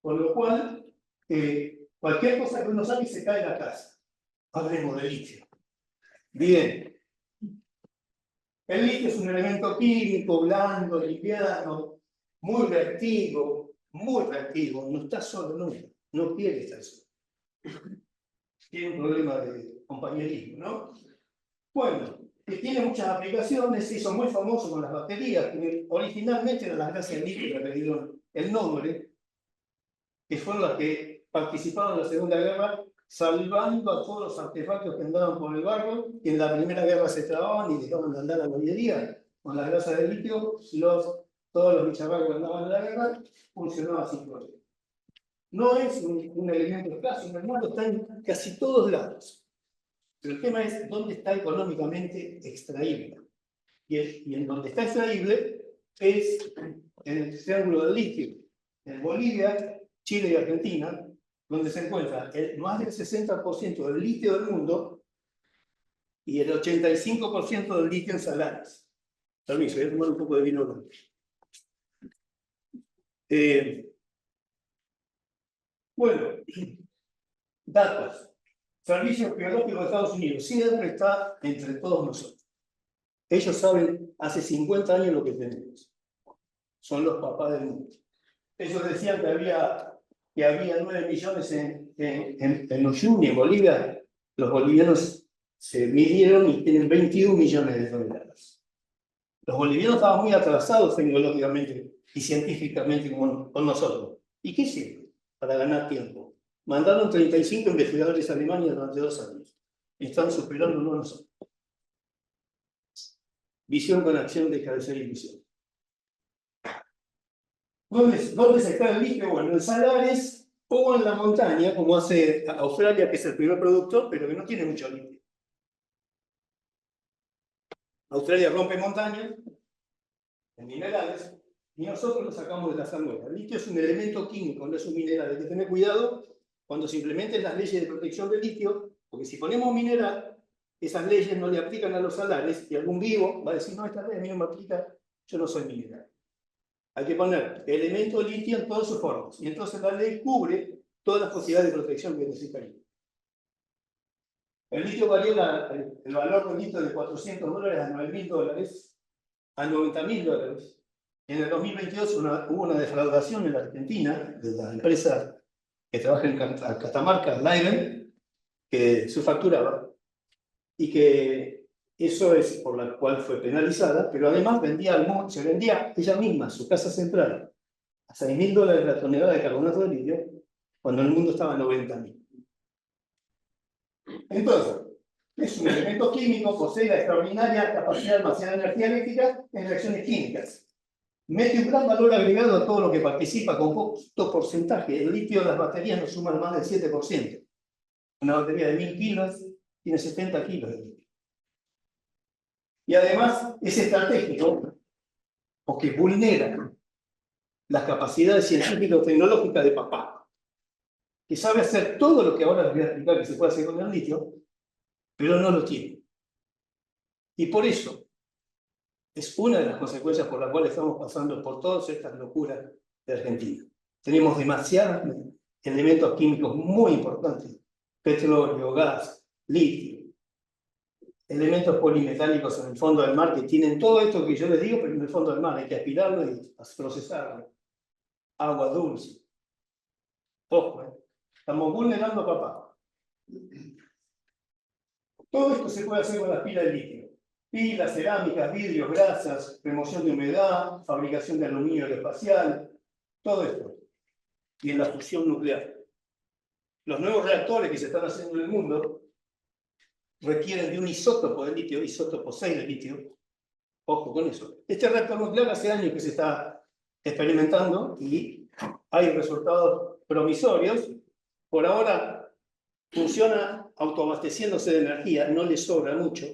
Por lo cual, cualquier cosa que uno saque se cae en la casa. Hablemos de litio. Bien. El litio es un elemento químico, blando, liviano, muy reactivo, no está solo nunca, no quiere estar solo. Tiene un problema de compañerismo, ¿no? Bueno, que tiene muchas aplicaciones, se hizo muy famoso con las baterías, que originalmente eran las grasas de litio que le dieron el nombre, que fueron las que participaron en la Segunda Guerra, salvando a todos los artefactos que andaban por el barrio, y en la Primera Guerra se trababan y dejaban de andar a la bollería. Con las grasas de litio, todos los bicharracos que andaban en la guerra, funcionaban sin problema. No es un elemento escaso, en el mundo está en casi todos lados. Pero el tema es dónde está económicamente extraíble. Y en donde está extraíble es en el triángulo del litio. En Bolivia, Chile y Argentina, donde se encuentra más del 60% del litio del mundo y el 85% del litio en salares. Permiso, voy a tomar un poco de vino blanco. Bueno, datos. Servicio Geológico de Estados Unidos siempre está entre todos nosotros. Ellos saben hace 50 años lo que tenemos. Son los papás del mundo. Ellos decían que había 9 millones en Uyuni, en Bolivia. Los bolivianos se midieron y tienen 21 millones de toneladas. Los bolivianos estaban muy atrasados tecnológicamente y científicamente con nosotros. ¿Y qué hicieron para ganar tiempo? Mandaron 35 investigadores a Alemania durante 2 años. Están superándonos nosotros. Visión con acción deja de ser ilusión. ¿Dónde se está el litio? Bueno, en salares o en la montaña, como hace Australia, que es el primer productor, pero que no tiene mucho litio. Australia rompe montañas en minerales y nosotros lo sacamos de las almueras. El litio es un elemento químico, no es un mineral. Hay que tener cuidado cuando se implementen las leyes de protección del litio, porque si ponemos mineral, esas leyes no le aplican a los salares y algún vivo va a decir, no, esta ley a mí no me aplica, yo no soy mineral. Hay que poner elemento litio en todas sus formas. Y entonces la ley cubre todas las posibilidades de protección que necesitaría. El litio varió el valor del litio de $400 a $9.000, a $90.000. En el 2022 hubo una defraudación en la Argentina de la empresa que trabaja en Catamarca, Leiben, que subfacturaba, y que eso es por la cual fue penalizada, pero además se vendía ella misma, su casa central, a $6.000 la tonelada de carbonato de litio, cuando en el mundo estaba a 90.000. Entonces, es un elemento químico, posee la extraordinaria capacidad de almacenar energía eléctrica en reacciones químicas. Mete un gran valor agregado a todo lo que participa con poco porcentaje. El litio de las baterías no suma más del 7%. Una batería de 1000 kilos tiene 70 kilos de litio. Y además es estratégico porque vulnera las capacidades científico-tecnológicas de papá, que sabe hacer todo lo que ahora les voy a explicar que se puede hacer con el litio, pero no lo tiene. Y por eso es una de las consecuencias por las cuales estamos pasando por todas estas locuras de Argentina. Tenemos demasiados elementos químicos muy importantes: petróleo, gas, litio. elementos polimetálicos en el fondo del mar que tienen todo esto que yo les digo, pero en el fondo del mar hay que aspirarlo y procesarlo. Agua dulce. Ojo, estamos vulnerando papá. Todo esto se puede hacer con las pilas de litio. Pilas, cerámicas, vidrios, grasas, remoción de humedad, fabricación de aluminio aeroespacial, todo esto. Y en la fusión nuclear. Los nuevos reactores que se están haciendo en el mundo requieren de un isótopo de litio, isótopo 6 de litio. Ojo con eso. Este reactor nuclear hace años que se está experimentando y hay resultados promisorios. Por ahora funciona autoabasteciéndose de energía, no le sobra mucho,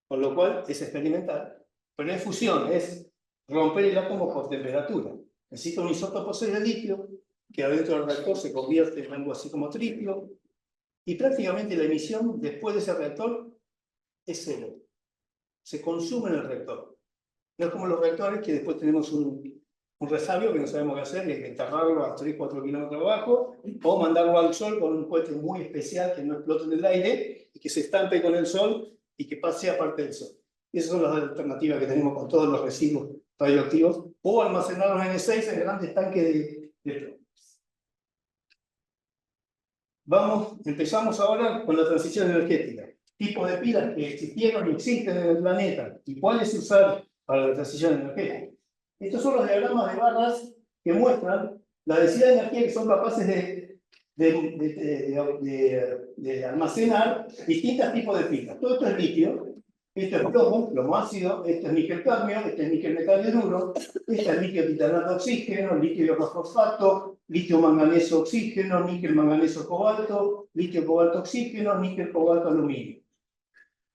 con lo cual es experimental. Pero es fusión, es romper el átomo por temperatura. Necesita un isótopo 6 de litio que adentro del reactor se convierte en algo así como tritio, y prácticamente la emisión después de ese reactor es cero. Se consume en el reactor. No es como los reactores que después tenemos un resabio que no sabemos qué hacer, y hay que enterrarlo a 3-4 kilómetros abajo, o mandarlo al sol con un cohete muy especial que no explote en el aire y que se estampe con el sol y que pase aparte del sol. Y esas son las alternativas que tenemos con todos los residuos radioactivos, o almacenarlos en N6 en grandes tanques de plomo. Empezamos ahora con la transición energética. Tipos de pilas que existieron y existen en el planeta y cuáles usar para la transición energética. Estos son los diagramas de barras que muestran la densidad de energía que son capaces de almacenar distintos tipos de pilas. Todo esto es litio, esto es plomo ácido, esto es níquel cadmio, este es níquel metal duro, este es litio titanato oxígeno, litio hierro fosfato, litio manganeso oxígeno, níquel manganeso cobalto, litio cobalto oxígeno, níquel cobalto aluminio.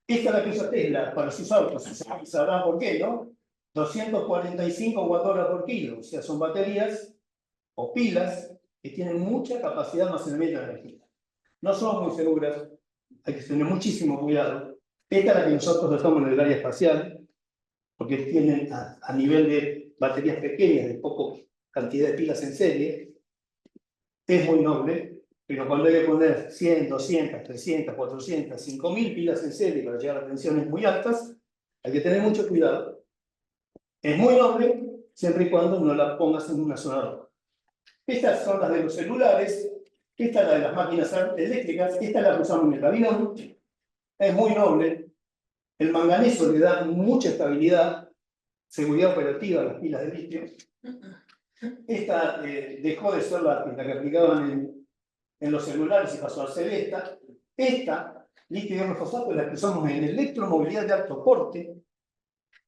Esta es la que usa Tesla para sus autos, sabrán por qué, ¿no? 245 Wh por kilo, o sea, son baterías o pilas que tienen mucha capacidad de almacenamiento de energía. No son muy seguras, hay que tener muchísimo cuidado. Esta es la que nosotros usamos en el área espacial, porque tienen a nivel de baterías pequeñas, de poca cantidad de pilas en serie, es muy noble, pero cuando hay que poner 100, 200, 300, 400, 5000 pilas en serie para llegar a tensiones muy altas, hay que tener mucho cuidado. Es muy noble, siempre y cuando no la pongas en una zona roja. Estas son las de los celulares, esta es la de las máquinas eléctricas, esta es la que usamos en el avión. Es muy noble. El manganeso le da mucha estabilidad, seguridad operativa a las pilas de litio. Esta dejó de ser la que aplicaban en los celulares y pasó a ser esta. Esta, litio hierro fosfato, es la que usamos en electromovilidad de alto porte.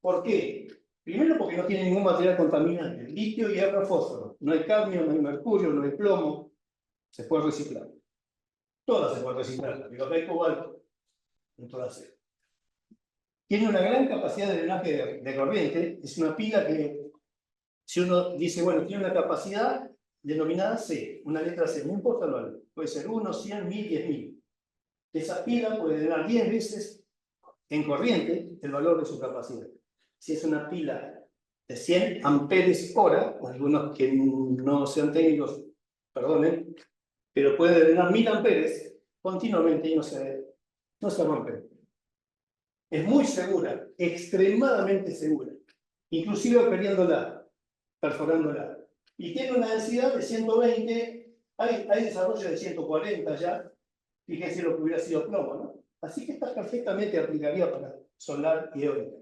¿Por qué? Primero porque no tiene ningún material contaminante. Litio, hierro, fósforo. No hay cadmio, no hay mercurio, no hay plomo. Se puede reciclar. Todas se pueden reciclar. Pero acá hay cobalto. En todas. Tiene una gran capacidad de drenaje de corriente. Es una pila que, si uno dice, bueno, tiene una capacidad denominada C, una letra C, no importa el valor. Puede ser 1, 100, 1000, 10.000. Esa pila puede drenar 10 veces en corriente el valor de su capacidad. Si es una pila de 100 amperes hora, o algunos que no sean técnicos, perdonen, pero puede drenar 1000 amperes continuamente y no se rompe. Es muy segura, extremadamente segura, inclusive perforándola. Y tiene una densidad de 120, hay desarrollo de 140 ya, fíjense lo que hubiera sido plomo, ¿no? Así que está perfectamente aplicaría para solar y eólica.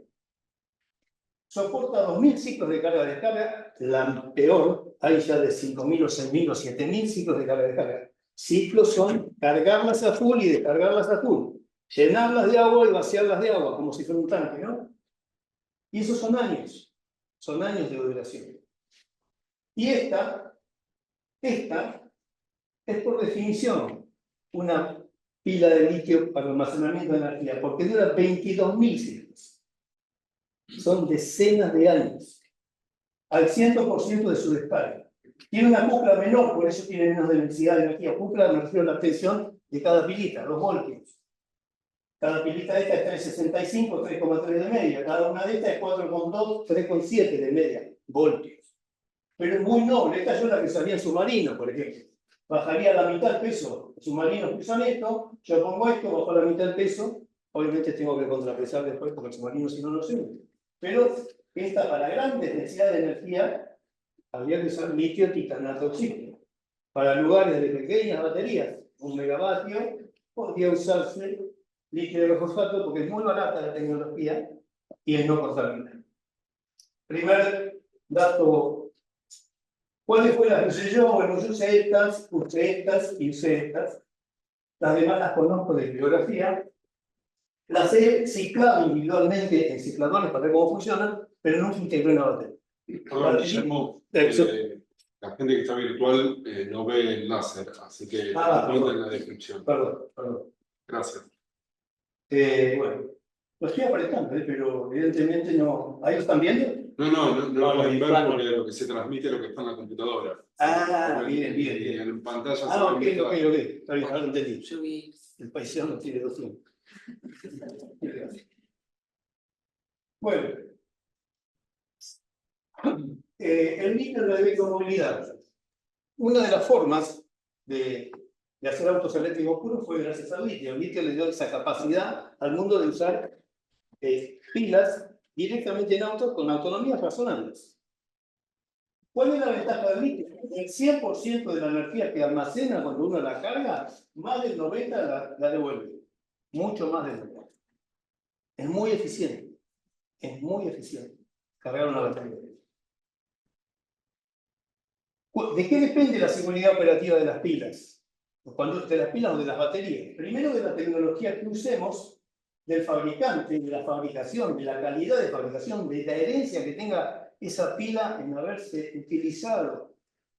Soporta 2000 ciclos de carga-descarga, la peor, hay ya de 5000 o 6000 o 7000 ciclos de carga-descarga. Ciclos son cargarlas a full y descargarlas a full. Llenarlas de agua y vaciarlas de agua, como si fuera un tanque, ¿no? Y esos son años de duración. Y esta es por definición una pila de litio para almacenamiento de energía, porque dura 22.000 ciclos. Son decenas de años, al 100% de su descarga. Tiene una cúpula menor, por eso tiene menos densidad de energía. Cúpula me refiero a la tensión de cada pilita, los voltios. Cada pilita de esta es 365, 3,3 de media. Cada una de estas es 4,2, 3,7 de media voltios. Pero es muy noble. Esta yo la que usaría en submarino, por ejemplo. Bajaría la mitad el peso. Los submarinos usan esto, yo pongo esto, bajo la mitad el peso Obviamente tengo que contrapesar después porque el submarino si no no sirve. Pero esta para grandes densidades de energía habría que usar litio titanato oxígeno. Para lugares de pequeñas baterías, 1 megavatio, podría usarse litio de fosfato porque es muy barata la tecnología y es no contaminante. Primer dato, ¿cuáles fueron las que usé yo? Bueno, yo usé estas y usé estas. Las demás las conozco de bibliografía. Las he ciclado individualmente en cicladores para ver cómo funcionan, pero nunca integré una batería. Perdón, Guillermo, la gente que está virtual no ve el láser, así que ponte en la descripción. Perdón. Gracias. Bueno, lo estoy apretando, pero evidentemente no. ¿Ahí lo están viendo? No lo pueden ver plano. porque lo que se transmite es lo que está en la computadora. Bien. Y en pantalla se Ok. ve Está bien, ahora lo entendí. Yo vi. El paisano tiene 200. Bueno, el litio de la electromovilidad. Una de las formas de hacer autos eléctricos puros fue gracias al litio. El litio le dio esa capacidad al mundo de usar pilas directamente en autos con autonomías razonables. ¿Cuál es la ventaja del litio? El 100% de la energía que almacena cuando uno la carga, más del 90% la devuelve. Mucho más del 90%. Es muy eficiente. Cargar una batería. ¿De qué depende la seguridad operativa de las pilas? De las pilas o de las baterías. Primero, de la tecnología que usemos, del fabricante, de la fabricación, de la calidad de fabricación, de la herencia que tenga esa pila en haberse utilizado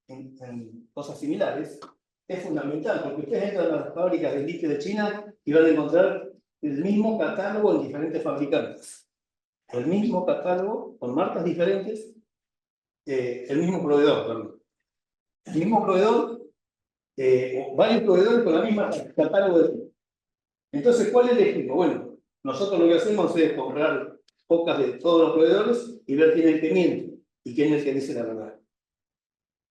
en cosas similares, es fundamental, porque ustedes entran a las fábricas de litio de China y van a encontrar el mismo catálogo en diferentes fabricantes. El mismo catálogo, con marcas diferentes, el mismo proveedor, perdón. El mismo proveedor, o varios proveedores con la misma catálogo de... Entonces, ¿cuál elegimos? Bueno, nosotros lo que hacemos es comprar pocas de todos los proveedores y ver quién es el que miente y quién es el que dice la verdad.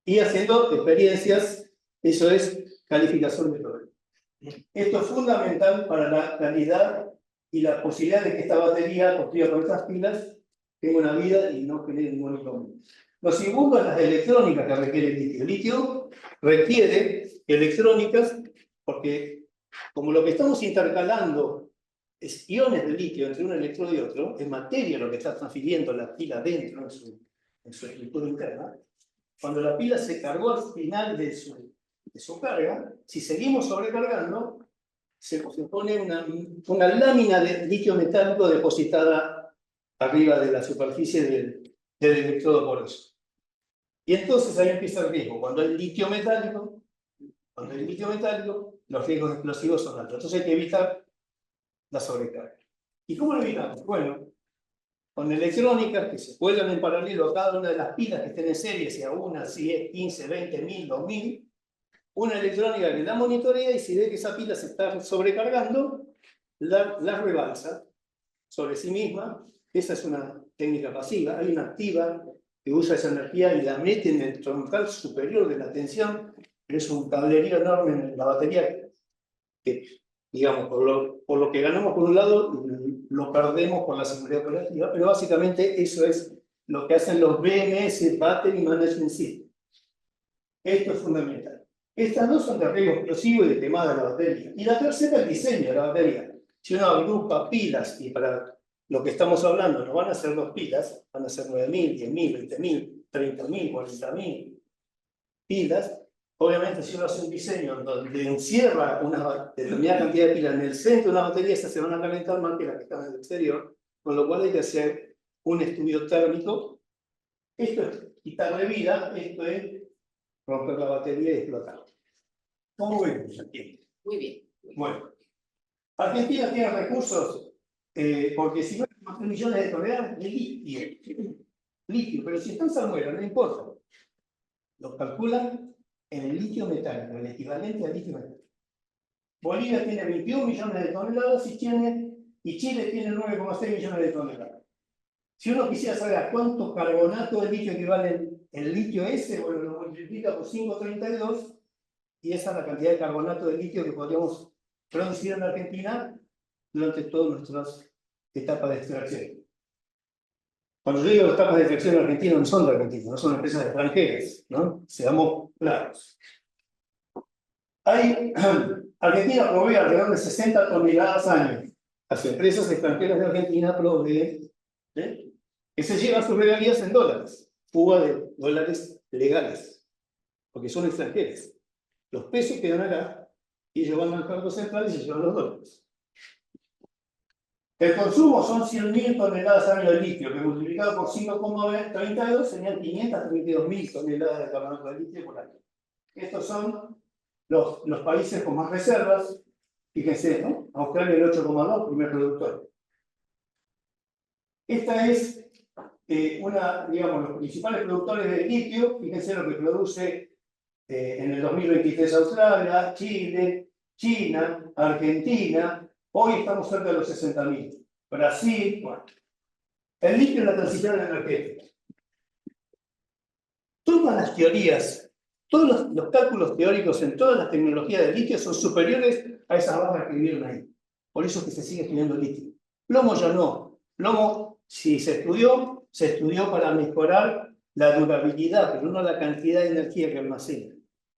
Y haciendo experiencias, eso es calificación de proveedor. Esto es fundamental para la calidad y la posibilidad de que esta batería construida con estas pilas tenga una vida y no genere ningún inconveniente. Lo segundo es las electrónicas que requiere el litio. El litio requiere electrónicas porque, como lo que estamos intercalando es iones de litio entre un electrodo y otro, es materia lo que está transfiriendo la pila dentro en su estructura interna. Cuando la pila se cargó al final de su carga, si seguimos sobrecargando, se pone una lámina de litio metálico depositada arriba de la superficie del electrodo poroso. Y entonces ahí empieza el riesgo. Cuando hay litio metálico, los riesgos explosivos son altos. Entonces hay que evitar la sobrecarga. ¿Y cómo lo evitamos? Bueno, con electrónicas que se cuelgan en paralelo a cada una de las pilas que estén en serie, sea una, 10, 15, 20, 1000, 2000, una electrónica que la monitorea y si ve que esa pila se está sobrecargando, la rebalsa sobre sí misma. Esa es una técnica pasiva. Hay una activa que usa esa energía y la mete en el troncal superior de la tensión, que es un cablerío enorme en la batería que, digamos, por lo que ganamos por un lado, lo perdemos por la seguridad operativa, pero básicamente eso es lo que hacen los BMS, Battery Management System. Esto es fundamental. Estas dos son de riesgo explosivo y de quemada de la batería. Y la tercera, el diseño de la batería. Si uno agrupa pilas, y para lo que estamos hablando no van a ser 2 pilas, van a ser 9000, 10000, 20000, 30000, 40000 pilas. Obviamente, si uno hace un diseño donde encierra una determinada cantidad de pilas en el centro de una batería, esas se van a calentar más que las que están en el exterior, con lo cual hay que hacer un estudio térmico. Esto es quitarle vida, esto es romper la batería y explotar. ¿Cómo vemos aquí? Muy bien. Bueno, Argentina tiene recursos, porque si no hay 3 millones de toneladas de litio, pero si están en salmuera, no importa. Lo calculan en el litio metálico, el equivalente al litio metálico. Bolivia tiene 21 millones de toneladas y Chile tiene 9,6 millones de toneladas. Si uno quisiera saber a cuánto carbonato de litio equivale el litio ese, bueno, lo multiplica por 5,32 y esa es la cantidad de carbonato de litio que podríamos producir en Argentina durante todas nuestras etapas de extracción. Cuando yo digo etapas de extracción en Argentina, no son de Argentina, no son empresas extranjeras, ¿no? Seamos claros. Argentina provee alrededor de 60 toneladas año. Las empresas extranjeras de Argentina proveen, que se llevan sus regalías en dólares, fuga de dólares legales, porque son extranjeras. Los pesos quedan acá y ellos van al Banco Central y se llevan los dólares. El consumo son 100.000 toneladas año de litio, que multiplicado por 5,32 serían 532.000 toneladas de carbonato de litio por año. Estos son los países con más reservas. Fíjense, ¿no? Australia el 8,2, primer productor. Esta es digamos, los principales productores de litio. Fíjense lo que produce en el 2023 Australia, Chile, China, Argentina. Hoy estamos cerca de los 60.000. Brasil, bueno. El litio en la transición energética. Todas las teorías, todos los cálculos teóricos en todas las tecnologías de litio son superiores a esas barras que vieron ahí. Por eso es que se sigue estudiando litio. Plomo ya no. Plomo, si se estudió para mejorar la durabilidad, pero no la cantidad de energía que almacena.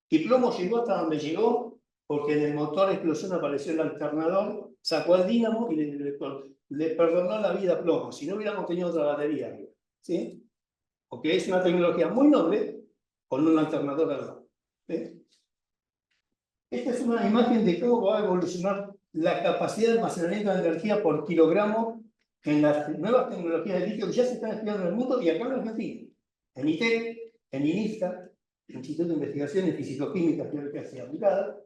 Y plomo llegó hasta donde llegó porque en el motor de explosión apareció el alternador, sacó el dínamo y le perdonó la vida a plomo. Si no hubiéramos tenido otra batería, ¿sí? Porque es una tecnología muy noble con un alternador al lado. ¿Sí? Esta es una imagen de cómo va a evolucionar la capacidad de almacenamiento de energía por kilogramo en las nuevas tecnologías de litio que ya se están estudiando en el mundo y acá en Argentina. En ITEC, en INIFTA, Instituto de Investigaciones Físico-Químicas Teóricas y Aplicadas.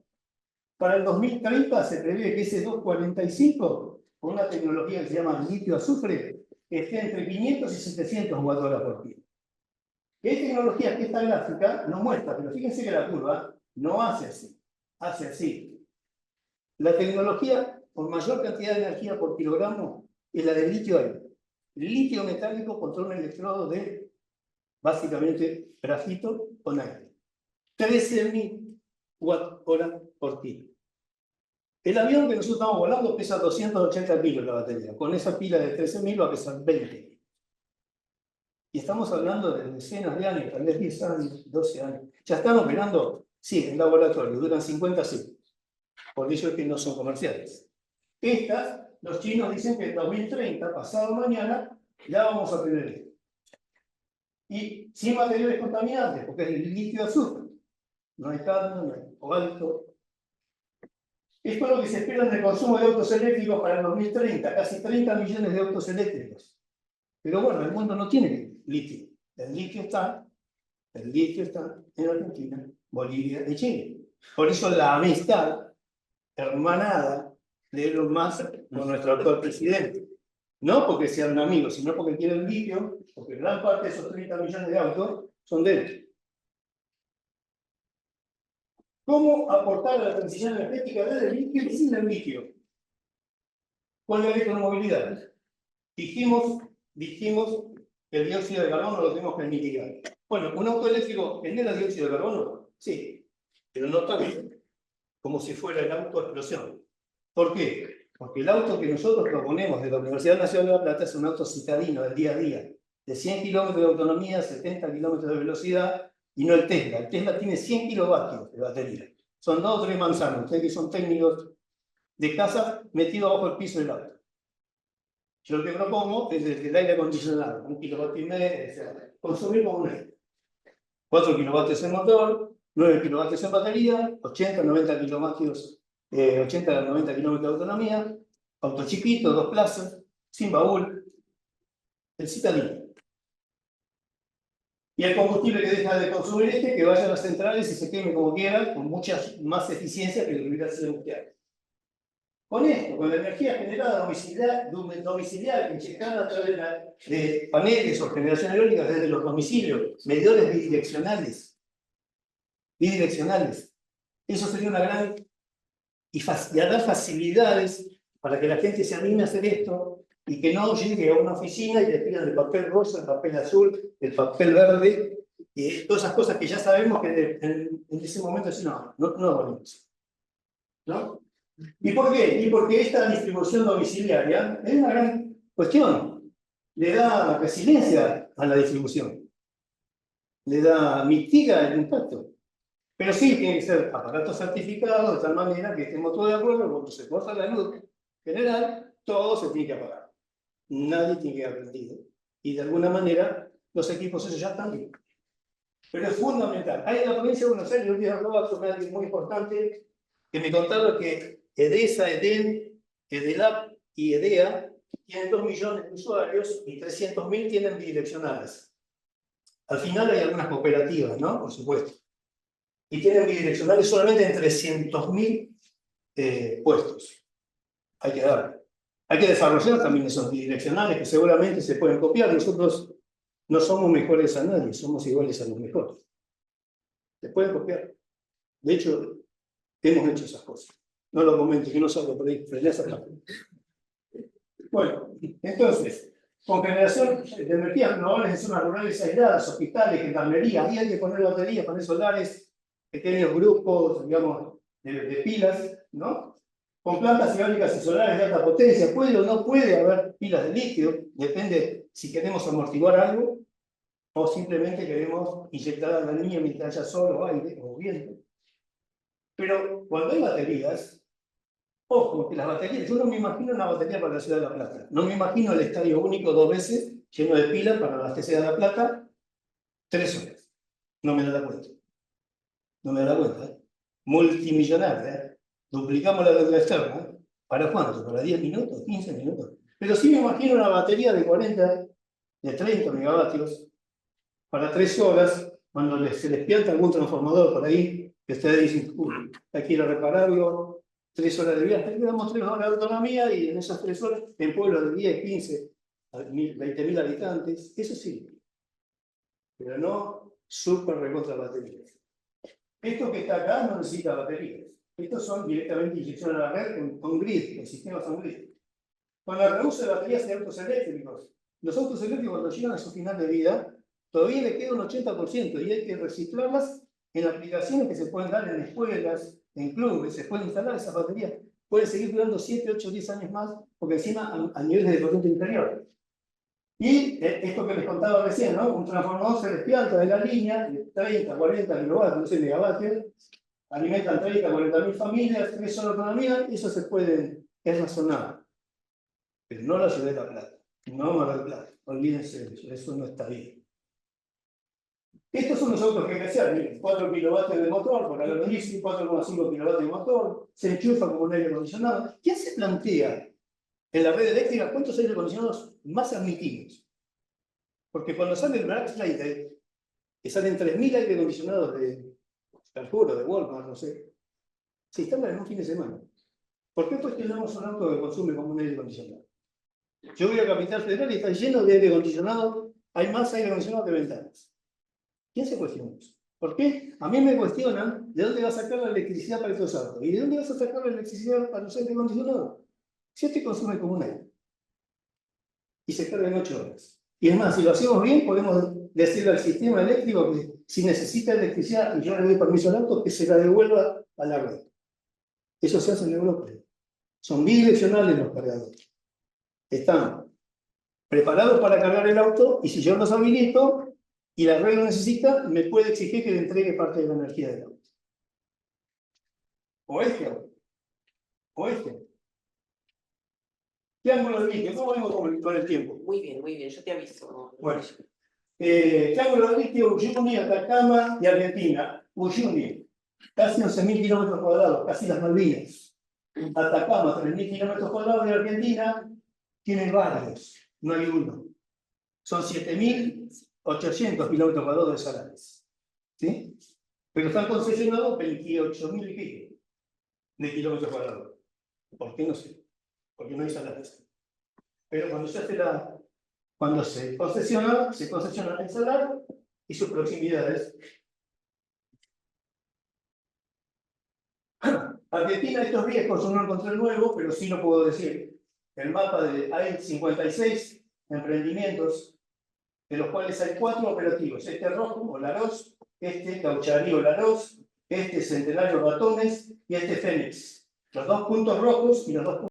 Para el 2030 se prevé que ese 245, con una tecnología que se llama litio-azufre, esté entre 500 y 700 Wh por kilo. Hay tecnologías que esta gráfica no muestra, pero fíjense que la curva no hace así, hace así. La tecnología con mayor cantidad de energía por kilogramo es la del litio-aire. El litio metálico contra un electrodo de, básicamente, grafito con aire. 13.000 Wh por kilo. El avión que nosotros estamos volando pesa 280 kilos la batería. Con esa pila de 13.000 va a pesar 20. Y estamos hablando de decenas de años, tal vez 10 años, 12 años. Ya están operando, sí, en laboratorio, duran 50 siglos. Por eso es que no son comerciales. Estas, los chinos dicen que en 2030, pasado mañana, ya vamos a tener esto. Y sin materiales contaminantes, porque es el litio azufre. No hay cadmio, no hay cobalto. Esto es lo que se espera en el consumo de autos eléctricos para el 2030, casi 30 millones de autos eléctricos. Pero bueno, el mundo no tiene litio. El litio está en Argentina, Bolivia y Chile. Por eso la amistad hermanada de Elon Musk con nuestro actual presidente. No porque sean amigos, sino porque quieren litio, porque gran parte de esos 30 millones de autos son de él. ¿Cómo aportar a la transición energética desde el litio y sin el litio? Con la electromovilidad. Dijimos que el dióxido de carbono lo tenemos que mitigar. Bueno, ¿un auto eléctrico genera dióxido de carbono? Sí, pero no tanto como si fuera el auto de explosión. ¿Por qué? Porque el auto que nosotros proponemos de la Universidad Nacional de La Plata es un auto citadino del día a día, de 100 kilómetros de autonomía, 70 kilómetros de velocidad, y no el Tesla. El Tesla tiene 100 kilovatios de batería. Son 2 o 3 manzanas. Ustedes que son técnicos de casa, metidos bajo el piso del auto. Yo lo que propongo es desde el aire acondicionado, 1,5 kilovatios, o sea, consumir como un aire. 4 kilovatios en motor, 9 kilovatios en batería, 80-90 kilovatios, 80-90 kilómetros de autonomía, auto chiquito, 2 plazas, sin baúl, el citadino. Y el combustible que deja de consumir que vaya a las centrales y se queme como quiera, con mucha más eficiencia que lo que hubiera sido nuclear. Con esto, con la energía generada domiciliar, inyectada a través de paneles o generación eólica desde los domicilios, medidores bidireccionales. Eso sería una gran... y a dar facilidades para que la gente se anime a hacer esto y que no llegue a una oficina y le pidan el papel rosa, el papel azul, el papel verde, y todas esas cosas que ya sabemos que en ese momento no volvemos. ¿No? ¿Y por qué? Y porque esta distribución domiciliaria es una gran cuestión. Le da resiliencia a la distribución. Mitiga el impacto. Pero sí tiene que ser aparatos certificados de tal manera que estemos todos de acuerdo, cuando se corta la luz general, todo se tiene que apagar. Nadie tiene que quedar prendido. Y de alguna manera, los equipos esos ya están bien. Pero es fundamental. Hay en la provincia de Buenos Aires, un día hablaba con alguien muy importante, que me contaba que EDESA, EDEN, EDELAP y EDEA tienen 2 millones de usuarios y 300.000 tienen bidireccionales. Al final hay algunas cooperativas, ¿no? Por supuesto. Y tienen bidireccionales solamente en 300.000 puestos. Hay que dar. Hay que desarrollar también esos bidireccionales que seguramente se pueden copiar. Nosotros no somos mejores a nadie, somos iguales a los mejores. Se pueden copiar. De hecho, hemos hecho esas cosas. No lo comento, que no salgo por ahí, frené esa parte. Bueno, entonces, con generación de energías renovables en zonas rurales aisladas, hospitales, gendarmería, ahí hay que poner baterías, poner solares, pequeños grupos, digamos, de pilas, ¿no? Con plantas eólicas y solares de alta potencia, ¿puede o no puede haber pilas de litio? Depende si queremos amortiguar algo o simplemente queremos inyectar a la niña mientras haya sol o aire o viento. Pero cuando hay baterías, ojo, que las baterías, yo no me imagino una batería para la ciudad de La Plata. No me imagino el estadio único 2 veces lleno de pilas para abastecer a La Plata 3 horas. No me da cuenta. No me da cuenta, ¿eh? Multimillonaria, ¿eh? Duplicamos la deuda externa. ¿Para cuánto? ¿Para 10 minutos? ¿15 minutos? Pero sí me imagino una batería de 40, de 30 megavatios para 3 horas, cuando se despierta algún transformador por ahí, que ustedes dicen, uy, hay que ir a repararlo, 3 horas de viaje, le damos 3 horas de autonomía y en esas 3 horas, en pueblos de 10, 15, 20.000 habitantes, eso sí, pero no súper recontra baterías. Esto que está acá no necesita baterías. Estos son directamente inyección a la red con grid, los sistemas son grid. Con el reuso de baterías de autos eléctricos. Los autos eléctricos cuando llegan a su final de vida, todavía le queda un 80% y hay que reciclarlas en aplicaciones que se pueden dar en escuelas, en clubes, se pueden instalar esas baterías. Pueden seguir durando 7, 8, 10 años más, porque encima a niveles de corriente inferior. Y esto que les contaba recién, ¿no? Un transformador se despierta de la línea, de 30, 40 kilovatios, no sé, megavatios, alimentan 30, 40.000 familias, 3 horas de autonomía, eso se puede, es razonable. Pero no la ciudad de La Plata, no Mar del Plata, olvídense de eso no está bien. Estos son los autos que hay que hacer, miren, 4 kilovatios de motor, por hablar de 4,5 kilovatios de motor, se enchufa como un aire acondicionado. ¿Quién se plantea en la red eléctrica cuántos aire acondicionados más admitimos? Porque cuando sale el Black Friday, que salen 3.000 aire acondicionados de Carrefour, de Walmart, no sé, se instalan en un fin de semana. ¿Por qué cuestionamos un auto que consume como un aire acondicionado? Yo voy a Capital Federal y está lleno de aire acondicionado, hay más aire acondicionado que ventanas. ¿Quién se cuestiona eso? ¿Por qué? A mí me cuestionan de dónde va a sacar la electricidad para estos autos. ¿Y de dónde vas a sacar la electricidad para los aire acondicionados? Si este consume como un aire. Y se carga en 8 horas. Y es más, si lo hacemos bien, podemos decirle al sistema eléctrico que si necesita electricidad y yo le doy permiso al auto, que se la devuelva a la red. Eso se hace en Europa. Son bidireccionales los cargadores. Están preparados para cargar el auto y si yo los habilito y la red lo necesita, me puede exigir que le entregue parte de la energía del auto. O este auto. O este. ¿Qué ángulo de litio? ¿Cómo vengo con el tiempo? Muy bien, yo te aviso. Bueno. Triángulo de litio, Uyuni, Atacama y Argentina. Uyuni, casi 11.000 kilómetros cuadrados, casi las Malvinas. Atacama, 3.000 kilómetros cuadrados de Argentina, tiene varios, no hay uno. Son 7.800 kilómetros cuadrados de salares. ¿Sí? Pero están concesionados 28.000 y pico de kilómetros cuadrados. ¿Por qué? No sé. Porque no hay salares. Pero cuando se hace cuando se concesiona el salar y sus proximidades. Argentina, estos viejos no lo encontré nuevo, pero sí lo puedo decir. El mapa hay 56 emprendimientos, de los cuales hay 4 operativos. Este rojo, Olaroz, este Caucharí Olaroz, este Centenario Ratones y este Fénix. los dos puntos rojos y los dos